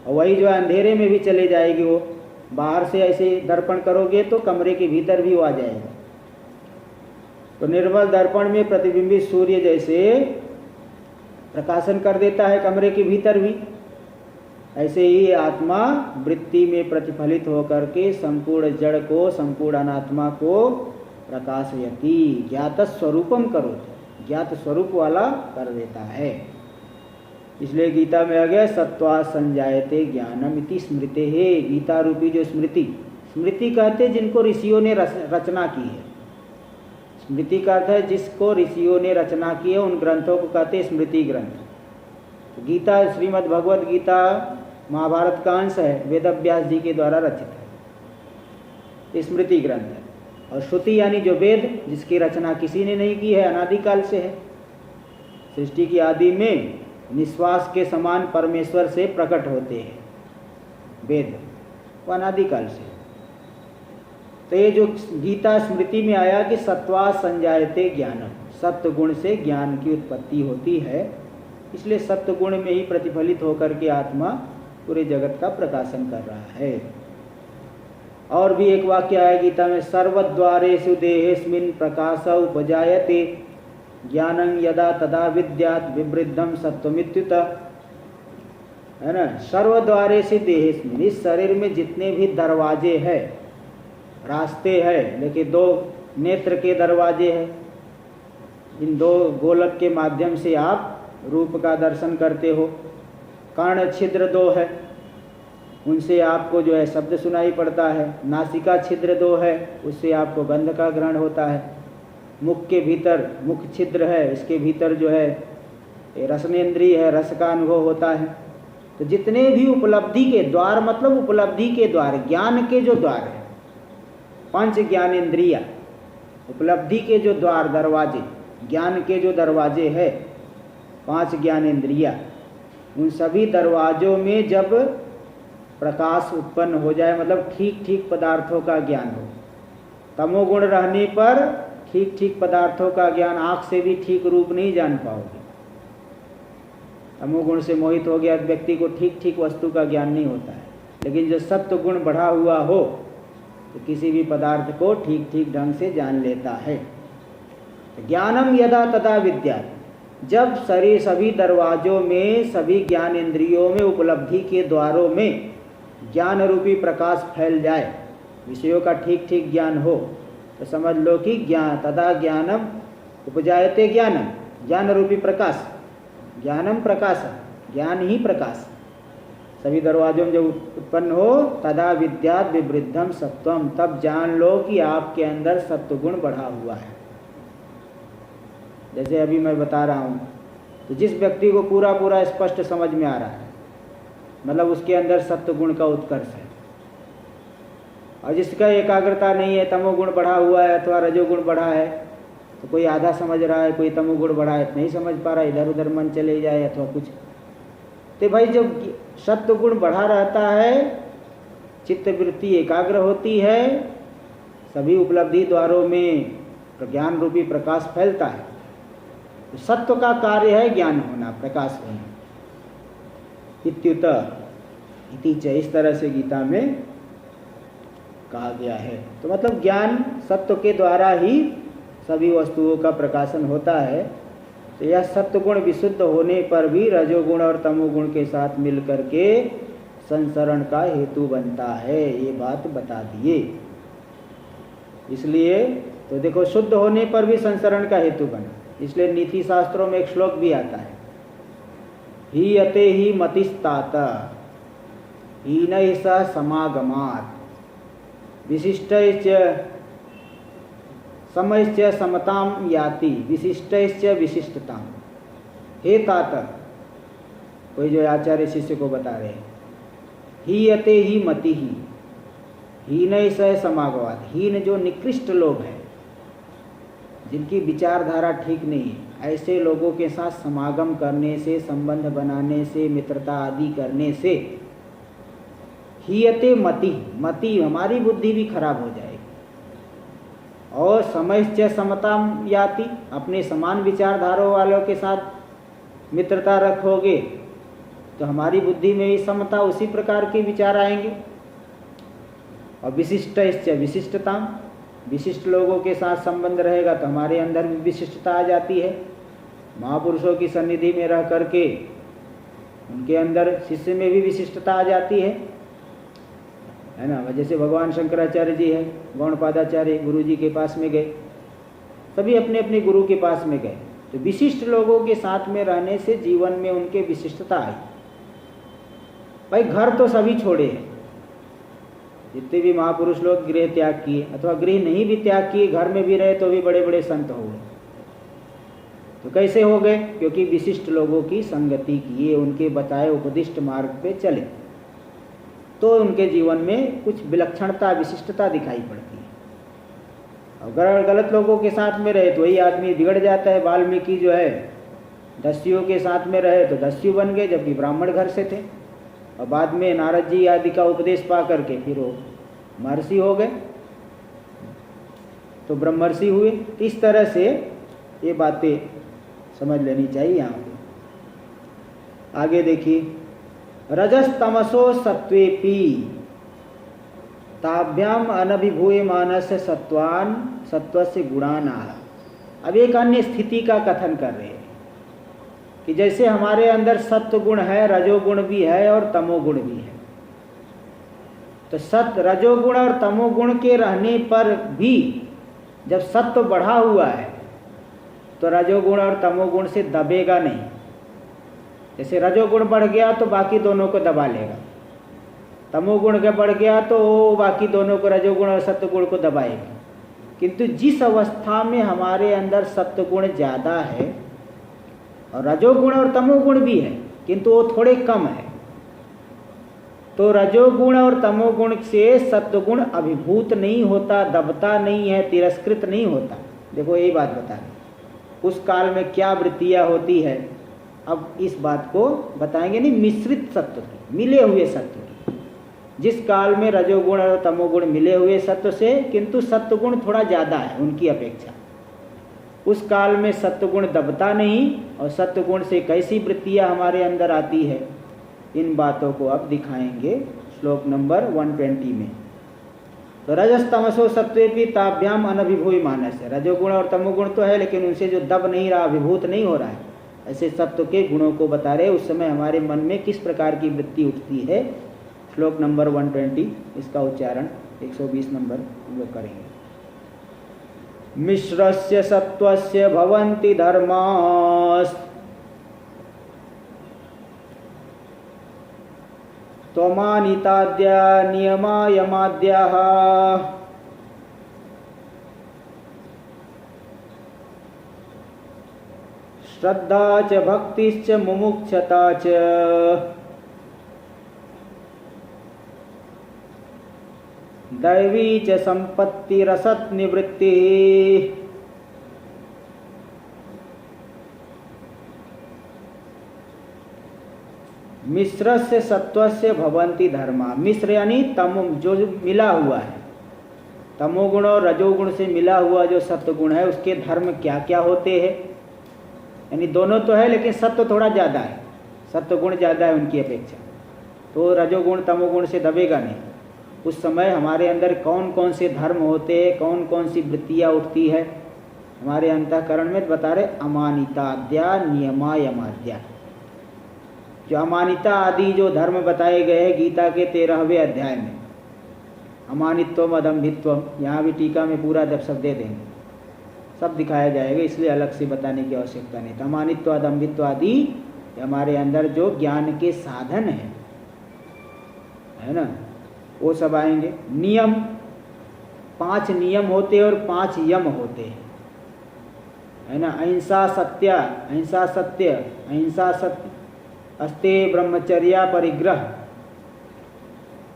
और वही जो है अंधेरे में भी चले जाएगी, वो बाहर से ऐसे दर्पण करोगे तो कमरे के भीतर भी वो आ जाएगा। तो निर्मल दर्पण में प्रतिबिंबित सूर्य जैसे प्रकाशन कर देता है कमरे के भीतर भी, ऐसे ही आत्मा वृत्ति में प्रतिफलित होकर के संपूर्ण जड़ को, संपूर्ण अनात्मा को प्रकाशयति, ज्ञात स्वरूपम करोति, ज्ञात स्वरूप वाला कर देता है। इसलिए गीता में आ गया सत्वा संजायते ज्ञानम इति स्मृते है। गीता रूपी जो स्मृति, स्मृति कहते जिनको ऋषियों ने रचना की है। स्मृति का अर्थ है जिसको ऋषियों ने रचना की है, उन ग्रंथों को कहते हैं स्मृति ग्रंथ। तो गीता, श्रीमद् भगवद गीता महाभारत का अंश है, वेद व्यास जी के द्वारा रचित है, स्मृति ग्रंथ है। और श्रुति यानी जो वेद, जिसकी रचना किसी ने नहीं की है, अनादिकाल से है। सृष्टि की आदि में निश्वास के समान परमेश्वर से प्रकट होते हैं वेद, वो अनादिकाल से। तो ये जो गीता स्मृति में आया कि सत्वा संजायते ज्ञानम, सत्व गुण से ज्ञान की उत्पत्ति होती है, इसलिए सत्व गुण में ही प्रतिफलित होकर के आत्मा पूरे जगत का प्रकाशन कर रहा है। और भी एक वाक्य आया गीता में, सर्वद्वारेषु देहेस्मिन् प्रकाश उपजायते ज्ञानं यदा तदा विद्यात् विवृद्धम सत्वमित्युत, है ना। सर्वद्वारेषु देहेस्मिन्, इस शरीर में जितने भी दरवाजे हैं, रास्ते हैं, लेकिन दो नेत्र के दरवाजे हैं, इन दो गोलक के माध्यम से आप रूप का दर्शन करते हो। कर्ण छिद्र दो है, उनसे आपको जो है शब्द सुनाई पड़ता है। नासिका छिद्र दो है, उससे आपको गंध का ग्रहण होता है। मुख के भीतर मुख छिद्र है, इसके भीतर जो है रसनेन्द्रिय है, रस का अनुभव होता है। तो जितने भी उपलब्धि के द्वार, मतलब उपलब्धि के द्वार, ज्ञान के जो द्वार है, पंच ज्ञानेन्द्रिया, उपलब्धि के जो द्वार, दरवाजे, ज्ञान के जो दरवाजे है, पांच ज्ञानेन्द्रिया, उन सभी दरवाजों में जब प्रकाश उत्पन्न हो जाए, मतलब ठीक ठीक पदार्थों का ज्ञान हो। तमोगुण रहने पर ठीक ठीक पदार्थों का ज्ञान, आँख से भी ठीक रूप नहीं जान पाओगे। तमोगुण से मोहित हो गया व्यक्ति को ठीक ठीक वस्तु का ज्ञान नहीं होता है। लेकिन जो सत्व गुण बढ़ा हुआ हो तो किसी भी पदार्थ को ठीक ठीक ढंग से जान लेता है। ज्ञानम यदा तदा विद्या, जब शरीर सभी दरवाजों में, सभी ज्ञान इंद्रियों में, उपलब्धि के द्वारों में ज्ञान रूपी प्रकाश फैल जाए, विषयों का ठीक ठीक ज्ञान हो, तो समझ लो कि ज्ञान तदा ज्ञानम उपजायते ज्ञानम, ज्ञान रूपी प्रकाश, ज्ञानम प्रकाश, ज्ञान ही प्रकाश सभी दरवाजों में जब उत्पन्न हो, तदा विद्यात् विवृद्धम सत्वम, तब जान लो कि आपके अंदर सत्व गुण बढ़ा हुआ है। जैसे अभी मैं बता रहा हूँ, तो जिस व्यक्ति को पूरा पूरा स्पष्ट समझ में आ रहा है, मतलब उसके अंदर सत्व गुण का उत्कर्ष है। और जिसका एकाग्रता नहीं है, तमोगुण बढ़ा हुआ है अथवा रजोगुण बढ़ा है, तो कोई आधा समझ रहा है, कोई तमोगुण बढ़ा है नहीं समझ पा रहा है, इधर उधर मन चले जाए अथवा कुछ। तो भाई जब सत्व गुण बढ़ा रहता है, चित्त वृत्ति एकाग्र होती है, सभी उपलब्धि द्वारों में ज्ञान रूपी प्रकाश फैलता है। तो सत्व का कार्य है ज्ञान होना, प्रकाश होना। इत्युत इति च, इस तरह से गीता में कहा गया है। तो मतलब ज्ञान सत्व के द्वारा ही सभी वस्तुओं का प्रकाशन होता है। तो यह सत्वगुण विशुद्ध होने पर भी रजोगुण और तमोगुण के साथ मिलकर के संसरण का हेतु बनता है, ये बात बता दिए। इसलिए तो देखो, शुद्ध होने पर भी संसरण का हेतु बना। इसलिए नीति शास्त्रों में एक श्लोक भी आता है, ही अते ही मतिस्तात हीन स समागमात् विशिष्टैश्च समयश्च समताम याति विशिष्टैश्च विशिष्टताम। हे तात, कोई जो आचार्य शिष्य को बता रहे हैं, ही अते ही मति ही हीन स समागमात्, हीन जो निकृष्ट लोग हैं, जिनकी विचारधारा ठीक नहीं है, ऐसे लोगों के साथ समागम करने से, संबंध बनाने से, मित्रता आदि करने से हीयते मति, मति हमारी बुद्धि भी खराब हो जाएगी। और समयश्च समताम याति, अपने समान विचारधारा वालों के साथ मित्रता रखोगे तो हमारी बुद्धि में भी समता, उसी प्रकार के विचार आएंगे। और विशिष्टश्च विशिष्टता, विशिष्ट लोगों के साथ संबंध रहेगा तो हमारे अंदर भी विशिष्टता आ जाती है। महापुरुषों की सन्निधि में रह करके उनके अंदर शिष्य में भी विशिष्टता आ जाती है ना। जैसे भगवान शंकराचार्य जी है, गौड़पादाचार्य गुरु जी के पास में गए, सभी अपने अपने गुरु के पास में गए, तो विशिष्ट लोगों के साथ में रहने से जीवन में उनके विशिष्टता आई। भाई घर तो सभी छोड़े हैं, जितने भी महापुरुष लोग गृह त्याग किए अथवा गृह नहीं भी त्याग किए, घर में भी रहे तो भी बड़े बड़े संत हो गए। तो कैसे हो गए? क्योंकि विशिष्ट लोगों की संगति किए, उनके बताए उपदिष्ट मार्ग पे चले, तो उनके जीवन में कुछ विलक्षणता विशिष्टता दिखाई पड़ती है। अगर गलत लोगों के साथ में रहे तो वही आदमी बिगड़ जाता है। वाल्मीकि जो है दस्युओं के साथ में रहे तो दस्यु बन गए, जबकि ब्राह्मण घर से थे, और बाद में नारद जी आदि का उपदेश पा करके फिर वो महर्षि हो गए, तो ब्रह्मर्षि हुए। इस तरह से ये बातें समझ लेनी चाहिए। यहाँ पे आगे देखिए, रजस तमसो सत्वेपि ताभ्याम अनभिभूय मानस सत्वान सत्वस्य गुणान आह। अब एक अन्य स्थिति का कथन कर रहे हैं कि जैसे हमारे अंदर सत्व गुण है, रजोगुण भी है और तमोगुण भी है, तो रजोगुण और तमोगुण के रहने पर भी जब सत्व बढ़ा हुआ है तो रजोगुण और तमोगुण से दबेगा नहीं। जैसे रजोगुण बढ़ गया तो बाकी दोनों को दबा लेगा, तमोगुण का बढ़ गया तो बाकी दोनों को, रजोगुण और सत्वगुण को दबाएगा। किंतु जिस अवस्था में हमारे अंदर सत्वगुण ज़्यादा है और रजोगुण और तमोगुण भी है किंतु वो थोड़े कम है, तो रजोगुण और तमोगुण से सत्वगुण अभिभूत नहीं होता, दबता नहीं है, तिरस्कृत नहीं होता। देखो यही बात बता रहे, उस काल में क्या वृत्तियाँ होती है, अब इस बात को बताएंगे। नहीं, मिश्रित सत्व की, मिले हुए सत्व की, जिस काल में रजोगुण और तमोगुण मिले हुए सत्व से, किंतु सत्वगुण थोड़ा ज़्यादा है उनकी अपेक्षा, उस काल में सत्वगुण दबता नहीं, और सत्वगुण से कैसी वृत्तियाँ हमारे अंदर आती है, इन बातों को अब दिखाएंगे श्लोक नंबर 120 में। तो रजस तमसो सत्वेपि ताभ्याम अनभिभूय मानस है। रजोगुण और तमोगुण तो है लेकिन उनसे जो दब नहीं रहा, अभिभूत नहीं हो रहा है, ऐसे सत्व के गुणों को बता रहे। उस समय हमारे मन में किस प्रकार की वृत्ति उठती है, श्लोक नंबर 120, इसका उच्चारण 120 नंबर हम लोग करेंगे। मिश्रस्य सत्वस्य भवन्ति धर्मास् त्वमानिताद्या नियमा यमाद्याः श्रद्धा च भक्तिश्च मुमुक्षता च दैवी च संपत्तिरसत् निवृत्तिः। मिश्र से सत्व से भवंती धर्मा। मिश्र यानी तमो, जो मिला हुआ है, तमोगुण और रजोगुण से मिला हुआ जो सत्वगुण है, उसके धर्म क्या क्या होते हैं। यानी दोनों तो है लेकिन सत्व थोड़ा ज़्यादा है, सत्वगुण ज़्यादा है उनकी अपेक्षा, तो रजोगुण तमोगुण से दबेगा नहीं। उस समय हमारे अंदर कौन कौन से धर्म होते हैं, कौन कौन सी वृत्तियाँ उठती है हमारे अंतःकरण में, बता रहे अमानिताद्या नियमा यमाद्या। जो अमानिता आदि जो धर्म बताए गए हैं गीता के 13वें अध्याय में, अमानित्वम अदम्भित्वम, यहाँ भी टीका में पूरा जब सब दे देंगे, सब दिखाया जाएगा, इसलिए अलग से बताने की आवश्यकता नहीं। तो अमानित्व अदम्भित्व आदि हमारे अंदर जो ज्ञान के साधन है ना, वो सब आएंगे। नियम, 5 नियम होते और 5 यम होते हैं, है ना। अहिंसा सत्य, अहिंसा सत्य, अहिंसा सत्य, अस्ते ब्रह्मचर्या परिग्रह,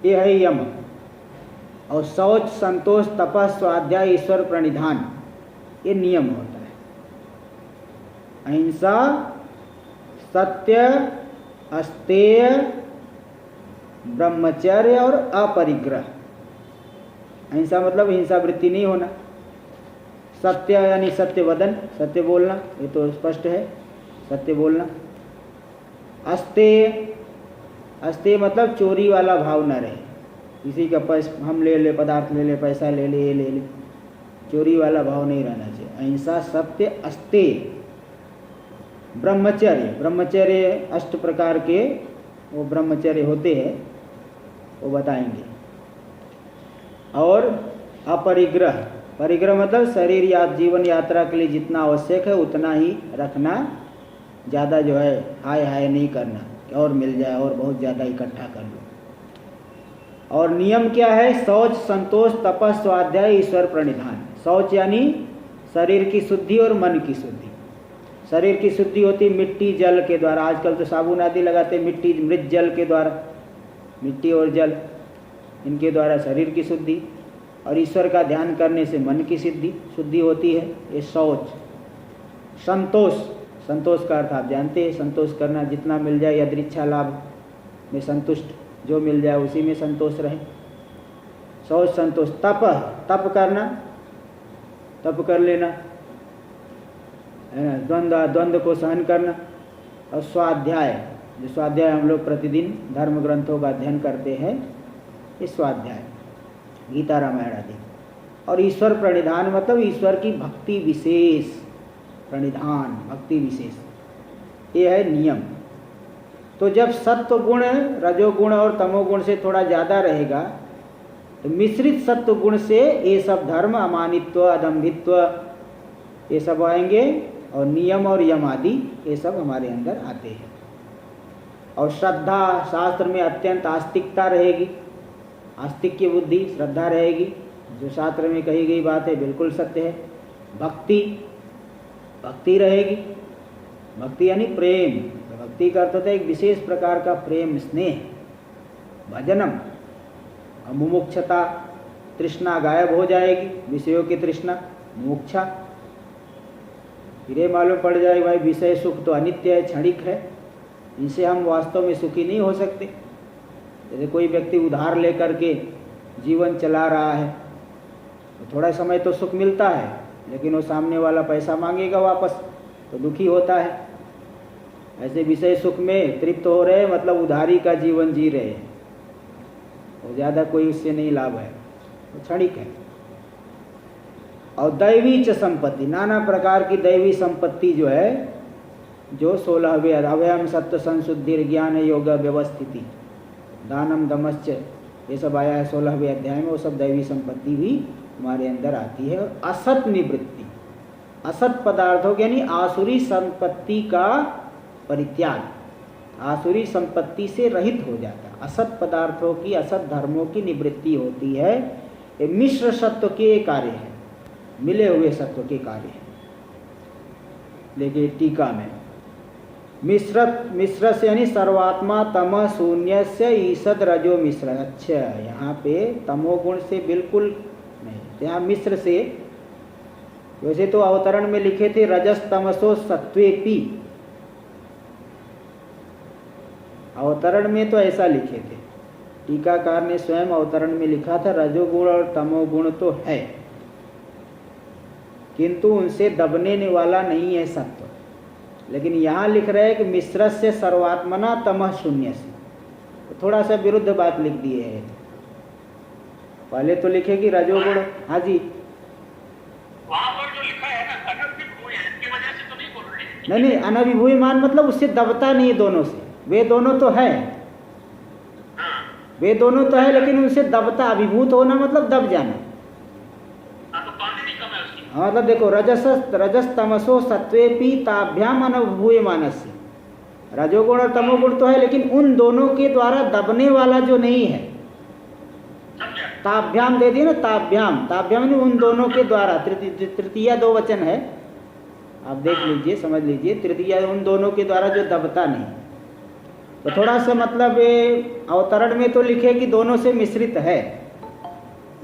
ये है यम। और शौच संतोष तपस स्वाध्याय ईश्वर प्रणिधान, ये नियम होता है। अहिंसा सत्य अस्तेय ब्रह्मचर्य और अपरिग्रह। अहिंसा मतलब हिंसा वृत्ति नहीं होना, सत्य यानी सत्य वदन, सत्य बोलना, ये तो स्पष्ट है, सत्य बोलना। अस्तेय, अस्तेय मतलब चोरी वाला भाव न रहे, किसी का पैसा हम ले ले, पदार्थ ले ले, पैसा ले ले, ये ले ले, चोरी वाला भाव नहीं रहना चाहिए। अहिंसा सत्य अस्तेय। ब्रह्मचर्य, ब्रह्मचर्य 8 प्रकार के वो ब्रह्मचर्य होते हैं, वो बताएंगे। और अपरिग्रह, परिग्रह मतलब शरीर या जीवन यात्रा के लिए जितना आवश्यक है उतना ही रखना, ज़्यादा जो है हाय हाय नहीं करना कि और मिल जाए और बहुत ज़्यादा इकट्ठा कर लो। और नियम क्या है? शौच, संतोष, तपस, स्वाध्याय, ईश्वर प्रणिधान। शौच यानी शरीर की शुद्धि और मन की शुद्धि। शरीर की शुद्धि होती मिट्टी जल के द्वारा, आजकल तो साबुन आदि लगाते मिट्टी मृत जल के द्वारा, मिट्टी और जल इनके द्वारा शरीर की शुद्धि। और ईश्वर का ध्यान करने से मन की शुद्धि होती है, ये शौच। संतोष, संतोष का अर्थ आप जानते हैं, संतोष करना, जितना मिल जाए यदृच्छा लाभ में संतुष्ट, जो मिल जाए उसी में संतोष रहे, शौच संतोष। तप, तप करना, तप कर लेना, द्वंद्व को सहन करना। और स्वाध्याय, जो स्वाध्याय हम लोग प्रतिदिन धर्म ग्रंथों का अध्ययन करते हैं, ये स्वाध्याय, गीता रामायण आदि। और ईश्वर प्रणिधान मतलब ईश्वर की भक्ति विशेष, प्रणिधान भक्ति विशेष, ये है नियम। तो जब सत्व गुण रजोगुण और तमोगुण से थोड़ा ज़्यादा रहेगा तो मिश्रित सत्व गुण से ये सब धर्म, अमानित्व, अदम्भित्व, ये सब आएंगे। और नियम और यम आदि ये सब हमारे अंदर आते हैं। और श्रद्धा, शास्त्र में अत्यंत आस्तिकता रहेगी, आस्तिक की बुद्धि, श्रद्धा रहेगी, जो शास्त्र में कही गई बात है बिल्कुल सत्य है। भक्ति, भक्ति रहेगी, भक्ति यानी प्रेम। भक्ति का अर्थ होता है एक विशेष प्रकार का प्रेम, स्नेह। भजनम, मुमुक्षता, तृष्णा गायब हो जाएगी, विषयों की तृष्णा, मोक्षा। फिर ये मालूम पड़ जाए भाई विषय सुख तो अनित्य है, क्षणिक है, इनसे हम वास्तव में सुखी नहीं हो सकते। जैसे कोई व्यक्ति उधार लेकर के जीवन चला रहा है, तो थोड़ा समय तो सुख मिलता है, लेकिन वो सामने वाला पैसा मांगेगा वापस तो दुखी होता है। ऐसे विषय सुख में तृप्त हो रहे, मतलब उधारी का जीवन जी रहे हैं, और ज़्यादा कोई उससे नहीं लाभ है, वो क्षणिक है। और दैवी च संपत्ति, नाना प्रकार की दैवी संपत्ति जो है, जो 16वें अभयम सत्व संशुद्धि ज्ञान योग व्यवस्थिति, दानम दमश्च, ये सब आया है 16वें अध्याय में, वो सब दैवी संपत्ति भी हमारे अंदर आती है। और असत निवृत्ति, असत पदार्थों के यानी आसुरी संपत्ति का परित्याग, आसुरी संपत्ति से रहित हो जाता। असत पदार्थों की, असत धर्मों की निवृत्ति होती है। ये मिश्र सत्व के कार्य है, मिले हुए सत्व के कार्य है। देखिए टीका में, मिश्र से यानी सर्वात्मा तम शून्य से ईसद रजो मिश्र। अच्छा, यहाँ पे तमोगुण से बिल्कुल नहीं, यहाँ मिश्र से। वैसे तो अवतरण में लिखे थे रजस तमसो सत्वेपि, अवतरण में तो ऐसा लिखे थे, टीकाकार ने स्वयं अवतरण में लिखा था रजोगुण और तमोगुण तो है, किंतु उनसे दबने वाला नहीं है सत्व। लेकिन यहाँ लिख रहे हैं कि मिश्र से सर्वात्मना तमः शून्य से, तो थोड़ा सा विरुद्ध बात लिख दिए है। पहले तो लिखे कि रजोगुण, हाँ जी, वहाँ पर जो लिखा है ना अनभिभूय है, इसकी वजह से तो नहीं बोल रहे। नहीं, अनभिभूयमान मतलब उससे दबता नहीं दोनों से, वे दोनों तो है, वे दोनों तो है, लेकिन उनसे दबता, अभिभूत होना मतलब दब जाना। हाँ, मतलब देखो रजस तमसो सत्वेपि ताभ्याम अनभिभूयमानस्य, रजोगुण और तमोगुण तो है, लेकिन उन दोनों के द्वारा दबने वाला जो नहीं है, ताभ्याम दे दिए ना, ताभ्याम, ताभ्याम उन दोनों के द्वारा, तृतीया दो वचन है, आप देख लीजिए, समझ लीजिए, तृतीया उन दोनों के द्वारा जो दबता नहीं। तो थोड़ा सा मतलब अवतरण में तो लिखे कि दोनों से मिश्रित है,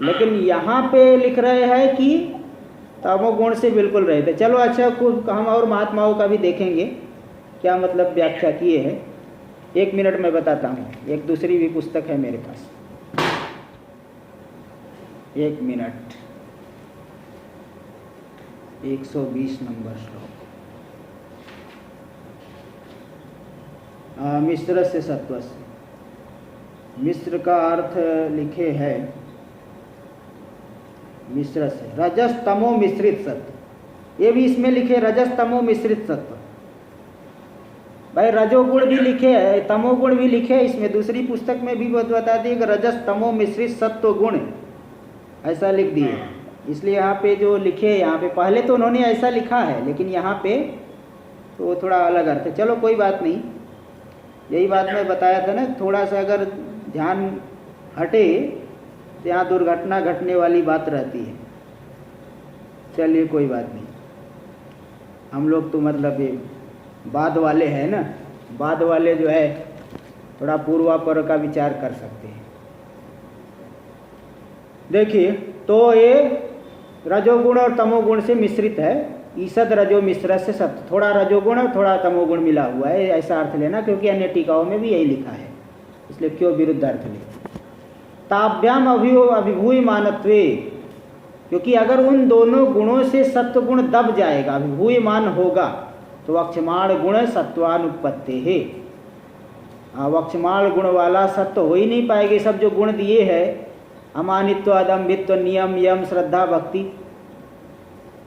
लेकिन यहाँ पे लिख रहे हैं कि तमोगुण से बिल्कुल रहे थे। चलो अच्छा, कुछ हम और महात्माओं का भी देखेंगे क्या मतलब व्याख्या किए हैं। 1 मिनट में बताता हूँ, एक दूसरी भी पुस्तक है मेरे पास। 1 मिनट, 120 नंबर श्लोक। मिश्र से सत्व से, मिश्र का अर्थ लिखे है मिश्र से रजस तमो मिश्रित सत्व, ये भी इसमें लिखे रजस तमो मिश्रित सत्व। भाई रजोगुण भी लिखे है, तमोगुण भी लिखे है, इसमें दूसरी पुस्तक में भी बताती है कि रजस तमो मिश्रित सत्व गुण, ऐसा लिख दिए। इसलिए यहाँ पे जो लिखे है, यहाँ पे पहले तो उन्होंने ऐसा लिखा है, लेकिन यहाँ पे तो थोड़ा अलग अर्थ है। चलो कोई बात नहीं, यही बात मैं बताया था ना, थोड़ा सा अगर ध्यान हटे तो यहाँ दुर्घटना घटने वाली बात रहती है। चलिए कोई बात नहीं, हम लोग तो मतलब ये बाद वाले हैं ना, बाद वाले जो है थोड़ा पूर्वापर का विचार कर सकते हैं। देखिए तो ये रजोगुण और तमोगुण से मिश्रित है, ईसद रजो मिश्र से सत्य, थोड़ा रजोगुण और थोड़ा तमोगुण मिला हुआ है, ऐसा अर्थ लेना, क्योंकि अन्य टीकाओं में भी यही लिखा है, इसलिए क्यों विरुद्ध अर्थ ले। ताभ्याम अभिभूयमानत्वे, क्योंकि अगर उन दोनों गुणों से सत्व गुण दब जाएगा, अभिभूयमान होगा, तो वक्षमाण गुण सत्वानुपत्ति है, वक्षमाण गुण वाला सत्व हो ही नहीं पाएंगे। सब जो गुण दिए हैं, अमानित्व, अदम्भित्व, नियम, यम, श्रद्धा, भक्ति,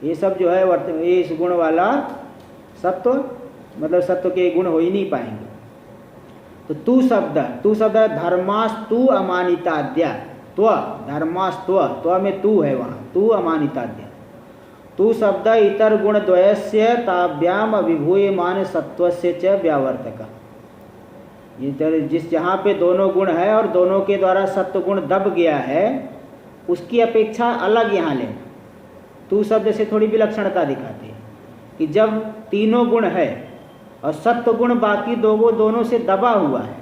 ये सब जो है ये इस गुण वाला सत्व, मतलब सत्व के गुण हो ही नहीं पाएंगे। तो तू शब्द धर्मास्तु अमानिताद्या, त्व धर्मास्त्व, त्व में तू है, वहाँ तू अमानिताद्या, तू शब्द इतर गुण द्वयस्य ताभ्याम अभिभूयमान सत्वस्य च व्यावर्तक। जिस जहाँ पे दोनों गुण है और दोनों के द्वारा सत्व गुण दब गया है, उसकी अपेक्षा अलग यहाँ लेना। तू शब्द से थोड़ी विलक्षणता दिखाती है कि जब तीनों गुण है और सत्व गुण बाकी दोनों से दबा हुआ है,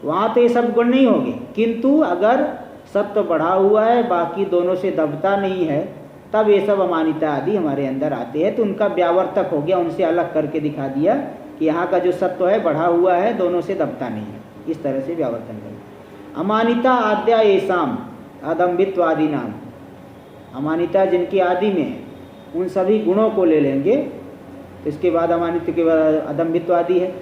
वहाँ तो ये सब गुण नहीं होंगे, किंतु अगर सत्व बढ़ा हुआ है, बाकी दोनों से दबता नहीं है, तब ये सब अमानिता आदि हमारे अंदर आते हैं। तो उनका व्यावर्तक हो गया, उनसे अलग करके दिखा दिया कि यहाँ का जो सत्व है बढ़ा हुआ है, दोनों से दबता नहीं है, इस तरह से व्यावर्तन करें। अमानिता आद्या येषाम अदम्भित्वादि नाम, अमानिता जिनकी आदि में है, उन सभी गुणों को ले लेंगे। तो इसके बाद अमानित के बाद अदम्भित्वादि है,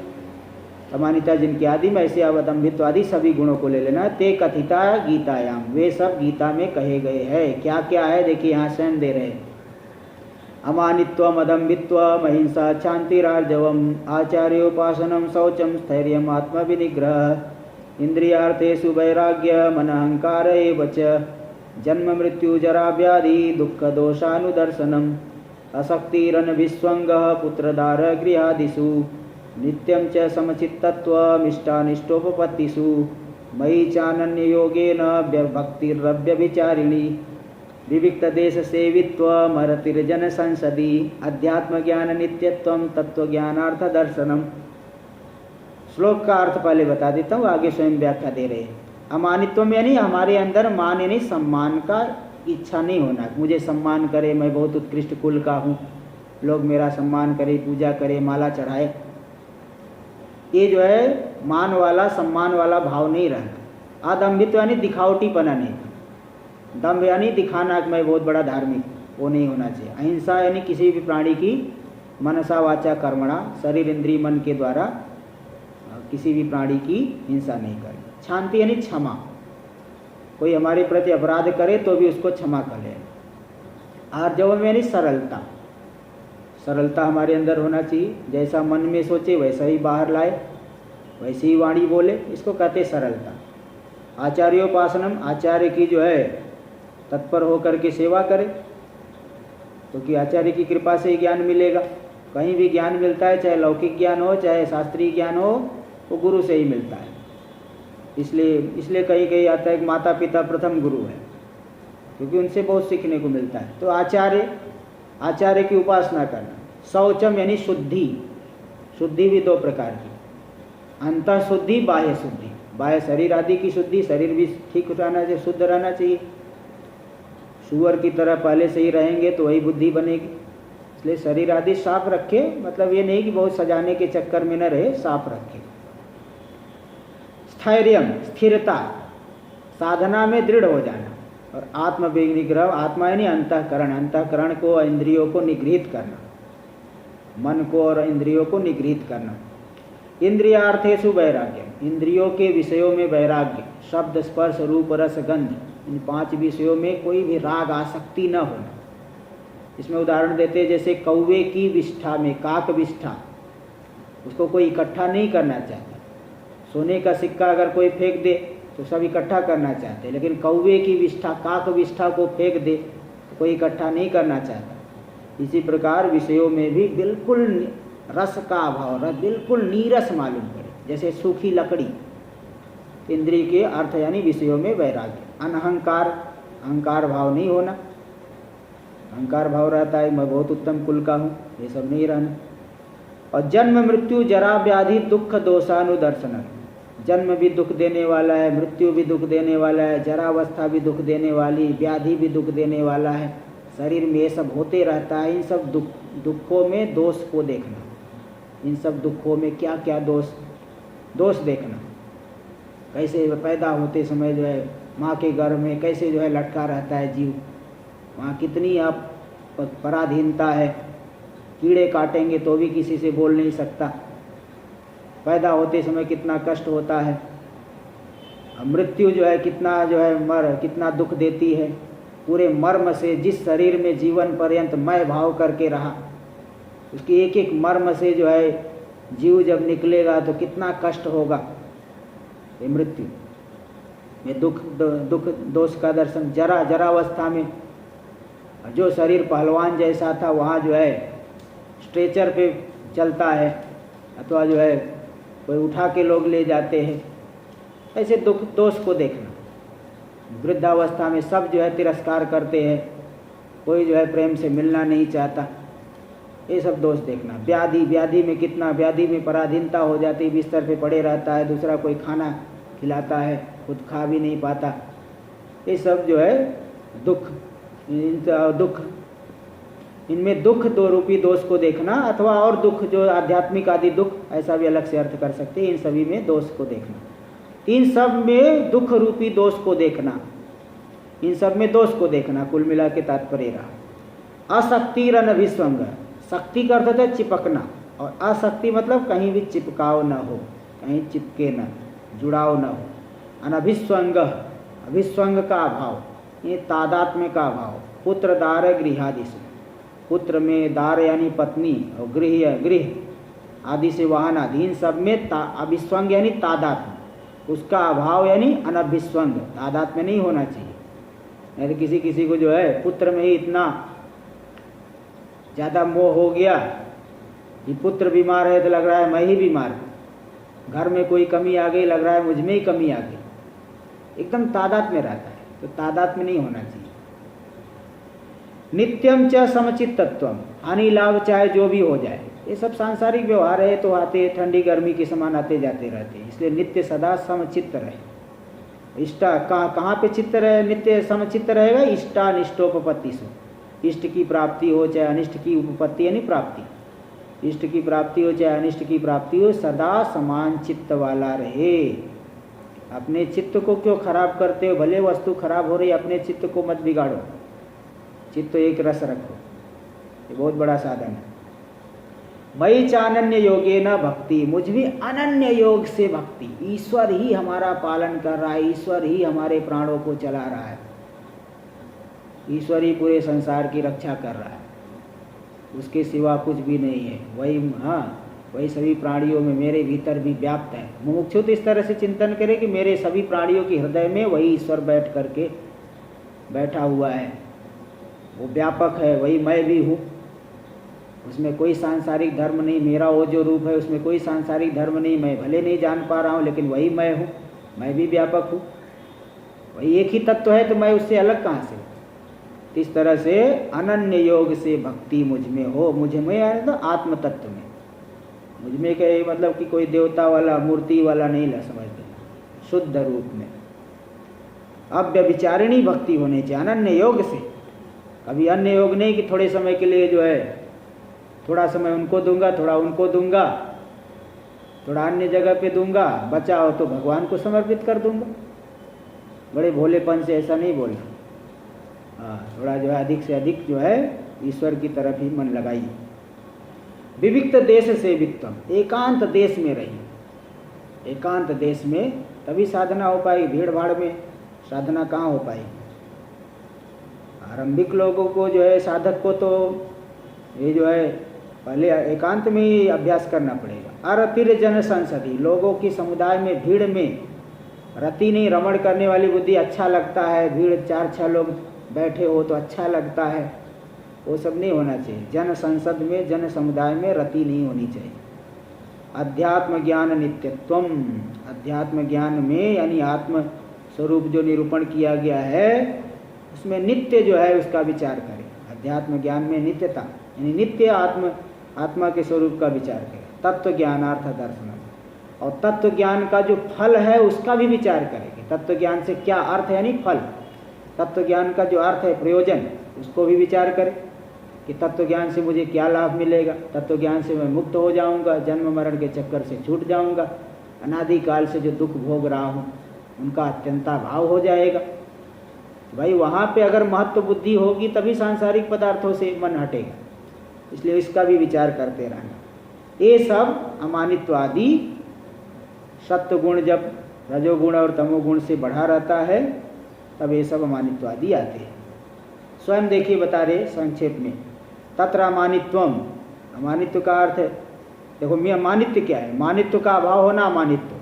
अमानिता जिनकी आदि में, ऐसे अब अदम्भित्वादि सभी गुणों को ले लेना। ते कथिता गीतायाम, वे सब गीता में कहे गए हैं। क्या क्या है देखिए, यहाँ स्वयं दे रहे हैं। अमानित्वम, अदम्भित्वम, अहिंसा, शांतिरार्जवम, आचार्योपासनम, शौचम, स्थैर्यम, आत्मविनिग्रह, इंद्रियार्थेषु वैराग्य, मन अहंकार एव च, जन्म मृत्यु जरा व्याधि दुख दोषानुदर्शनम, असक्तिरन विस्वंगः पुत्रदार गृहादिषु, नित्यं च समचित्तत्वमिष्टानिष्टोपपत्तिषु, मयि चानन्य योगेन भक्तिरव्यभिचारिणी, विविक्त देश सेवित्वम अरतिर्जन संसदि, अध्यात्म ज्ञान नित्यत्वम तत्वज्ञानार्थ दर्शनम। श्लोक का अर्थ पहले बता देता हूँ, आगे स्वयं व्याख्या दे रहे हैं। अमानित्व में यानी हमारे अंदर मान यानी सम्मान का इच्छा नहीं होना, मुझे सम्मान करे, मैं बहुत उत्कृष्ट कुल का हूँ, लोग मेरा सम्मान करे, पूजा करे, माला चढ़ाए, ये जो है मान वाला सम्मान वाला भाव नहीं रहना। आदम्भित्व यानी दिखावटीपना नहीं, दम्भ यानी दिखाना कि मैं बहुत बड़ा धार्मिक, वो नहीं होना चाहिए। अहिंसा यानी किसी भी प्राणी की मनसा वाचा कर्मणा, शरीर इंद्रिय मन के द्वारा किसी भी प्राणी की हिंसा नहीं करनी। शांति यानी क्षमा, कोई हमारे प्रति अपराध करे तो भी उसको क्षमा कर ले। आर्जवम यानी सरलता, सरलता हमारे अंदर होना चाहिए, जैसा मन में सोचे वैसा ही बाहर लाए, वैसी ही वाणी बोले, इसको कहते सरलता। आचार्योपासनम, आचार्य की जो है तत्पर होकर के सेवा करे, क्योंकि तो आचार्य की कृपा से ही ज्ञान मिलेगा। कहीं भी ज्ञान मिलता है, चाहे लौकिक ज्ञान हो चाहे शास्त्रीय ज्ञान हो, वो गुरु से ही मिलता है। इसलिए कहीं कहीं आता है कि माता पिता प्रथम गुरु है, क्योंकि उनसे बहुत सीखने को मिलता है। तो आचार्य की उपासना करना। शौचम यानी शुद्धि, शुद्धि भी दो प्रकार की, अंतः शुद्धि, बाह्य शुद्धि। बाह्य शरीर आदि की शुद्धि, शरीर भी ठीक रहना चाहिए, शुद्ध रहना चाहिए। सुअर की तरह पहले से ही रहेंगे तो वही बुद्धि बनेगी, इसलिए शरीर आदि साफ रखे, मतलब ये नहीं कि बहुत सजाने के चक्कर में न रहे, साफ रखे। स्थैर्यम, स्थिरता, साधना में दृढ़ हो जाना। और आत्म निग्रह, आत्मा यानी अंतःकरण, अंतःकरण को, इंद्रियों को निगृहित करना, मन को और इंद्रियों को निगृहित करना। इंद्रियार्थेषु वैराग्य, इंद्रियों के विषयों में वैराग्य, शब्द स्पर्श रूप रस गंध, इन 5 विषयों में कोई भी राग आसक्ति न होना। इसमें उदाहरण देते हैं, जैसे कौवे की विष्ठा में, काक विष्ठा, उसको कोई इकट्ठा नहीं करना चाहता। सोने का सिक्का अगर कोई फेंक दे तो सब इकट्ठा करना चाहते, लेकिन कौवे की विष्ठा, काक विष्ठा को फेंक दे तो कोई इकट्ठा नहीं करना चाहता। इसी प्रकार विषयों में भी बिल्कुल रस का अभाव, बिल्कुल नीरस मालूम पड़े, जैसे सूखी लकड़ी। इंद्रिय के अर्थ यानी विषयों में वैराग्य। अनहंकार, अहंकार भाव नहीं होना। अहंकार भाव रहता है मैं बहुत उत्तम कुल का हूँ, ये सब नहीं रहना। और जन्म मृत्यु जरा व्याधि दुख दोषानुदर्शन, जन्म भी दुख देने वाला है, मृत्यु भी दुख देने वाला है, जरावस्था भी दुख देने वाली, व्याधि भी दुख देने वाला है, शरीर में ये सब होते रहता है। इन सब दुखों में दोष को देखना, इन सब दुखों में क्या क्या दोष देखना। कैसे पैदा होते समय जो है माँ के गर्भ में कैसे जो है लटका रहता है जीव, वहाँ कितनी आप पराधीनता है, कीड़े काटेंगे तो भी किसी से बोल नहीं सकता, पैदा होते समय कितना कष्ट होता है। मृत्यु जो है कितना दुख देती है, पूरे मर्म से जिस शरीर में जीवन पर्यंत मैं भाव करके रहा, उसकी एक एक मर्म से जो है जीव जब निकलेगा तो कितना कष्ट होगा। ये मृत्यु में दुख दोष का दर्शन। जरावस्था में जो शरीर पहलवान जैसा था वहाँ जो है स्ट्रेचर पे चलता है, अथवा जो है कोई उठा के लोग ले जाते हैं, ऐसे दुख दोष को देखना। वृद्धावस्था में सब जो है तिरस्कार करते हैं, कोई जो है प्रेम से मिलना नहीं चाहता, ये सब दोष देखना। व्याधि में कितना, व्याधि में पराधीनता हो जाती, बिस्तर पे पड़े रहता है, दूसरा कोई खाना खिलाता है, खुद खा भी नहीं पाता, ये सब जो है दुख। इनमें दुख दो रूपी दोष को देखना, अथवा और दुख जो आध्यात्मिक आदि दुख, ऐसा भी अलग से अर्थ कर सकते हैं। इन सभी में दोष को देखना, इन सब में दुख रूपी दोष को देखना, इन सब में दोष को देखना। कुल मिला के तात्पर्य रहा अशक्तिरनभिस्वंग। शक्ति का अर्थ होता है चिपकना, और अशक्ति मतलब कहीं भी चिपकाव न हो, कहीं चिपके न, जुड़ाव न हो। अनभिस्वंग, अभिस्वंग का अभाव, ये तादात्म्य का अभाव। पुत्र दार गृहादि से, पुत्र में दार यानी पत्नी, और गृह आदि से वाहन आदि, इन सब में अभिस्वंग यानी तादात्म्य, उसका अभाव यानी अनभिस्वंग। तादात्म्य नहीं होना चाहिए। नहीं तो किसी को जो है पुत्र में ही इतना ज़्यादा मोह हो गया कि पुत्र बीमार है तो लग रहा है मैं ही बीमार हूँ, घर में कोई कमी आ गई लग रहा है मुझ में ही कमी आ गई, एकदम तादात्म्य रहता है। तो तादात्म्य नहीं होना चाहिए। नित्यम च समचित्तत्वम, हानि लाभ चाहे जो भी हो जाए, ये सब सांसारिक व्यवहार है तो आते ठंडी गर्मी के समान आते जाते रहते हैं, इसलिए नित्य सदा समचित्त रहे। इष्टा कहाँ पे चित्त रहे, नित्य समचित्त रहेगा। इष्टानिष्टोपपत्ति से, इष्ट की प्राप्ति हो चाहे अनिष्ट की उपपत्ति यानी प्राप्ति, इष्ट की प्राप्ति हो चाहे अनिष्ट की प्राप्ति हो, सदा समान चित्त वाला रहे। अपने चित्त को क्यों खराब करते हो, भले वस्तु खराब हो रही, अपने चित्त को मत बिगाड़ो, चित्त एक रस रखो, ये बहुत बड़ा साधन है। मयि चानन्य योगे न भक्ति, मुझ भी अनन्य योग से भक्ति। ईश्वर ही हमारा पालन कर रहा है, ईश्वर ही हमारे प्राणों को चला रहा है, ईश्वर ही पूरे संसार की रक्षा कर रहा है, उसके सिवा कुछ भी नहीं है। वही सभी प्राणियों में मेरे भीतर भी व्याप्त है। मुमुक्षु तो इस तरह से चिंतन करे कि मेरे सभी प्राणियों के हृदय में वही ईश्वर बैठ करके बैठा हुआ है, वो व्यापक है, वही मैं भी हूँ, उसमें कोई सांसारिक धर्म नहीं। मेरा वो जो रूप है उसमें कोई सांसारिक धर्म नहीं, मैं भले नहीं जान पा रहा हूँ लेकिन वही मैं हूँ, मैं भी व्यापक हूँ, वही एक ही तत्व है, तो मैं उससे अलग कहाँ से। इस तरह से अनन्य योग से भक्ति मुझ में हो, मुझ में आए तो आत्म तत्व में, मुझ में क्या मतलब कि कोई देवता वाला मूर्ति वाला नहीं ला समझते, शुद्ध रूप में अव्यभिचारिणी भक्ति होनी चाहिए अनन्य योग से। अभी अन्य योग नहीं कि थोड़े समय के लिए जो है थोड़ा समय उनको दूंगा, थोड़ा उनको दूंगा, थोड़ा अन्य जगह पे दूंगा, बचा हो तो भगवान को समर्पित कर दूंगा। बड़े भोलेपन से ऐसा नहीं बोलना। थोड़ा जो है अधिक से अधिक जो है ईश्वर की तरफ ही मन लगाइए। विविक्त देश से वित्तम, एकांत देश में रहिए। एकांत देश में तभी साधना हो पाएगी, भीड़ भाड़ में साधना कहाँ हो पाएगी। आरंभिक लोगों को जो है साधक को तो ये जो है पहले एकांत में ही अभ्यास करना पड़ेगा। अरतिर जन संसदी, लोगों की समुदाय में भीड़ में रति नहीं, रमण करने वाली बुद्धि अच्छा लगता है, भीड़ 4-6 लोग बैठे हो तो अच्छा लगता है, वो सब नहीं होना चाहिए। जन संसद में, जन समुदाय में रति नहीं होनी चाहिए। अध्यात्म ज्ञान नित्यत्वम, अध्यात्म ज्ञान में यानी आत्म स्वरूप जो निरूपण किया गया है उसमें नित्य जो है उसका विचार करें। अध्यात्म ज्ञान में नित्यता यानी नित्य आत्मा के स्वरूप का विचार करें। तत्व ज्ञानार्थ दर्शन, और तत्व ज्ञान का जो फल है उसका भी विचार करेंगे। तत्व ज्ञान से क्या अर्थ है यानी फल, तत्व ज्ञान का जो अर्थ है प्रयोजन, उसको भी विचार करें कि तत्व ज्ञान से मुझे क्या लाभ मिलेगा। तत्व ज्ञान से मैं मुक्त हो जाऊंगा, जन्म मरण के चक्कर से छूट जाऊंगा, अनादिकाल से जो दुख भोग रहा हूँ उनका अत्यंता भाव हो जाएगा। भाई वहाँ पे अगर महत्व बुद्धि होगी तभी सांसारिक पदार्थों से मन हटेगा, इसलिए इसका भी विचार करते रहना। ये सब अमानित्वादि सत्व गुण जब रजोगुण और तमोगुण से बढ़ा रहता है तब ये सब अमानित्वादि आते हैं। स्वयं देखिए बता रहे संक्षेप में, तत्र अमानित्वम, अमानित्व का अर्थ है, देखो मैं अमानित्व क्या है, मानित्व का अभाव होना अमानित्व,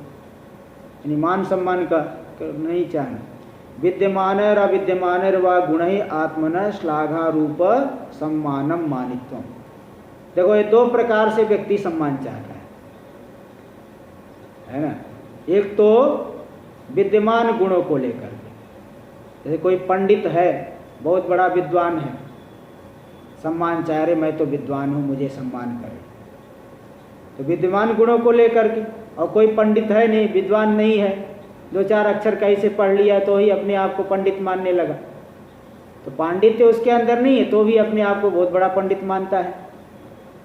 यानी मान सम्मान का नहीं चाहना। विद्यमान अविद्यमान व गुण ही आत्मन श्लाघा रूप सम्मानम मानित्वम। देखो ये 2 प्रकार से व्यक्ति सम्मान चाहता है ना। एक तो विद्यमान गुणों को लेकर के, जैसे कोई पंडित है, बहुत बड़ा विद्वान है, सम्मान चाह रहे मैं तो विद्वान हूँ मुझे सम्मान करे, तो विद्यमान गुणों को लेकर के। और कोई पंडित है नहीं, विद्वान नहीं है, 2-4 अक्षर कहीं से पढ़ लिया तो ही अपने आप को पंडित मानने लगा, तो पांडित्य उसके अंदर नहीं है तो भी अपने आप को बहुत बड़ा पंडित मानता है।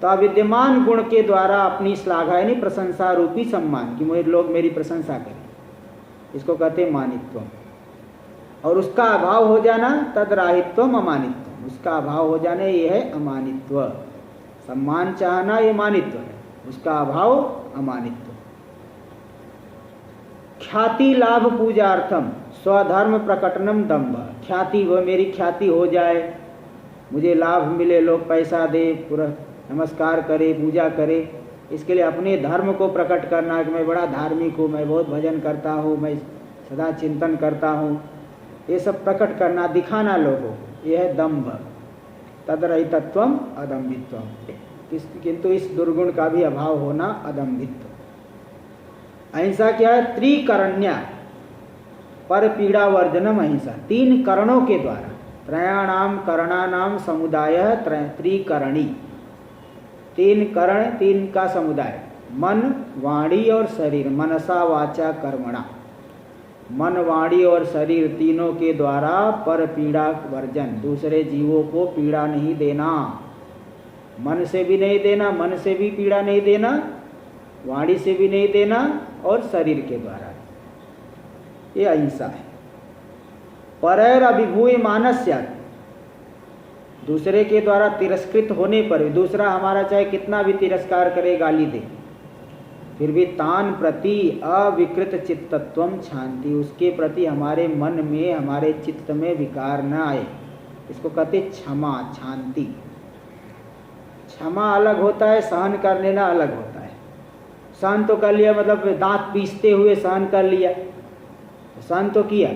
तो अविद्यमान गुण के द्वारा अपनी श्लाघा यानी प्रशंसा रूपी सम्मान, कि मुझे लोग मेरी प्रशंसा करें, इसको कहते हैं मानित्व। और उसका अभाव हो जाना तदराहित्वम अमानित्व, उसका अभाव हो जाने ये है अमानित्व। सम्मान चाहना ये मानित्व है, उसका अभाव अमानित्व। ख्याति लाभ पूजार्थम स्वधर्म प्रकटनम दम्भ, ख्याति वह मेरी ख्याति हो जाए, मुझे लाभ मिले, लोग पैसा दे, पूरा नमस्कार करे, पूजा करे, इसके लिए अपने धर्म को प्रकट करना कि मैं बड़ा धार्मिक हूँ, मैं बहुत भजन करता हूँ, मैं सदा चिंतन करता हूँ, ये सब प्रकट करना, दिखाना लोगों को, यह है दम्भ। तदरहितत्वम अदम्भित्वम, किंतु इस दुर्गुण का भी अभाव होना अदम्भित्व। अहिंसा क्या है? त्रिकरण्या, पर पीड़ा वर्जनम अहिंसा, 3 करणों के द्वारा, त्रयाणाम करणानाम समुदाय त्रिकरणी, 3 करण, 3 का समुदाय, मन वाणी और शरीर, मनसा वाचा कर्मणा, मन वाणी और शरीर तीनों के द्वारा पर पीड़ा वर्जन, दूसरे जीवों को पीड़ा नहीं देना, मन से भी नहीं देना, मन से भी पीड़ा नहीं देना, वाणी से भी नहीं देना, और शरीर के द्वारा, ये अहिंसा है। परैर अभिभूय मानस्य, दूसरे के द्वारा तिरस्कृत होने पर भी, दूसरा हमारा चाहे कितना भी तिरस्कार करे, गाली दे, फिर भी तान प्रति अविकृत चित्तत्वम शांति, उसके प्रति हमारे मन में, हमारे चित्त में विकार न आए, इसको कहते क्षमा, शांति। क्षमा अलग होता है, सहन कर लेना अलग होता है। सहन तो कर लिया मतलब दांत पीसते हुए सहन कर लिया, सहन तो किया,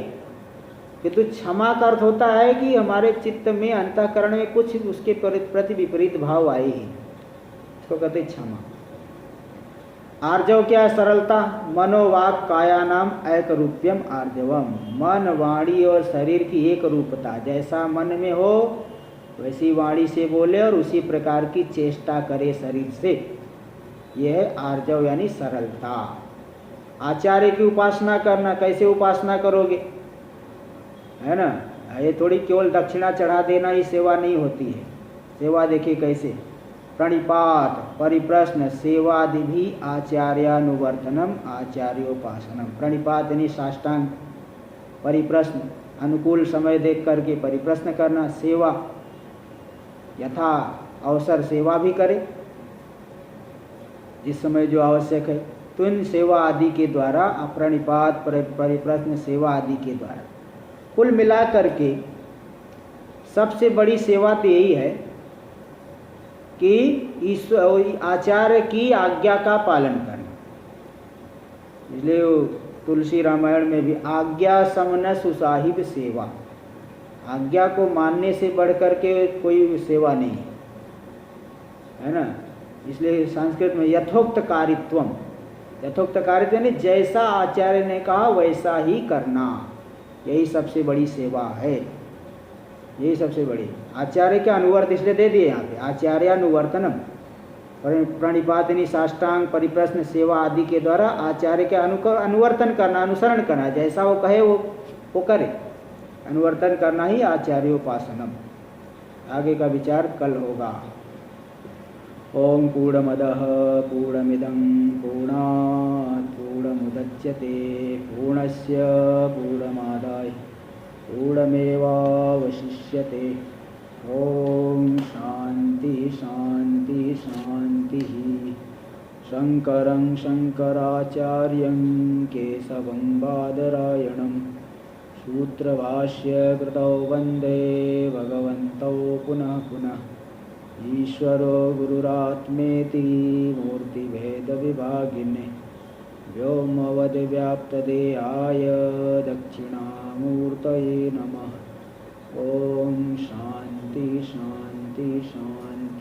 किंतु क्षमा का अर्थ होता है कि हमारे चित्त में, अंतःकरण में कुछ उसके प्रति विपरीत भाव आए ही, इसको कहते क्षमा। आर्जव क्या है? सरलता। मनोवाक काया नाम एक रूप्यम आर्जवम, मन वाणी और शरीर की एक रूपता, जैसा मन में हो वैसी वाणी से बोले और उसी प्रकार की चेष्टा करे शरीर से, यह है आर्जव यानी सरलता। आचार्य की उपासना करना, कैसे उपासना करोगे, है ना, ये थोड़ी केवल दक्षिणा चढ़ा देना ही सेवा नहीं होती है। सेवा देखिए कैसे, प्रणिपात, परिप्रश्न, सेवादि भी आचार्यानुवर्तनम आचार्योपासनम। प्रणिपात यानी साष्टांग, परिप्रश्न अनुकूल समय देख करके परिप्रश्न करना, सेवा यथा अवसर सेवा भी करे जिस समय जो आवश्यक है, तो इन सेवा आदि के द्वारा, प्रणिपात, परिप्रश्न, सेवा आदि के द्वारा, कुल मिला करके सबसे बड़ी सेवा तो यही है कि ईश्वर आचार्य की आज्ञा का पालन करना। इसलिए तुलसी रामायण में भी आज्ञा समन सुसाहिब सेवा, आज्ञा को मानने से बढ़कर के कोई सेवा नहीं है ना। इसलिए संस्कृत में यथोक्त कारित्वम, यथोक्त कारित्व यानी जैसा आचार्य ने कहा वैसा ही करना, यही सबसे बड़ी सेवा है, यही सबसे बड़ी। आचार्य के अनुवर्त इसलिए दे दिए यहाँ पे, आचार्यानुवर्तनम, प्रणिपातिनी साष्टांग परिप्रश्न सेवा आदि के द्वारा आचार्य के अनुवर्तन करना, अनुसरण करना, जैसा वो कहे वो करे, अनुवर्तन करना ही आचार्योपासनम। आगे का विचार कल होगा। ओम पूर्णमदः पूर्णमिदं पूर्णात् पूर्णमुदच्यते पूर्णस्य पूर्णमादाय पूर्णमेवावशिष्यते। ओम शांति शांति शांति। शंकरं शंकराचार्यं केशवं बादरायणं सूत्रभाष्य कृतौ वंदे भगवन्तौ पुनः पुनः। ईश्वरो गुरुरात्मेति मूर्तिभेदविभागिने व्योमवद्व्याप्तदेहाय दक्षिणामूर्तये नमः। ओम शांति शांति शांति।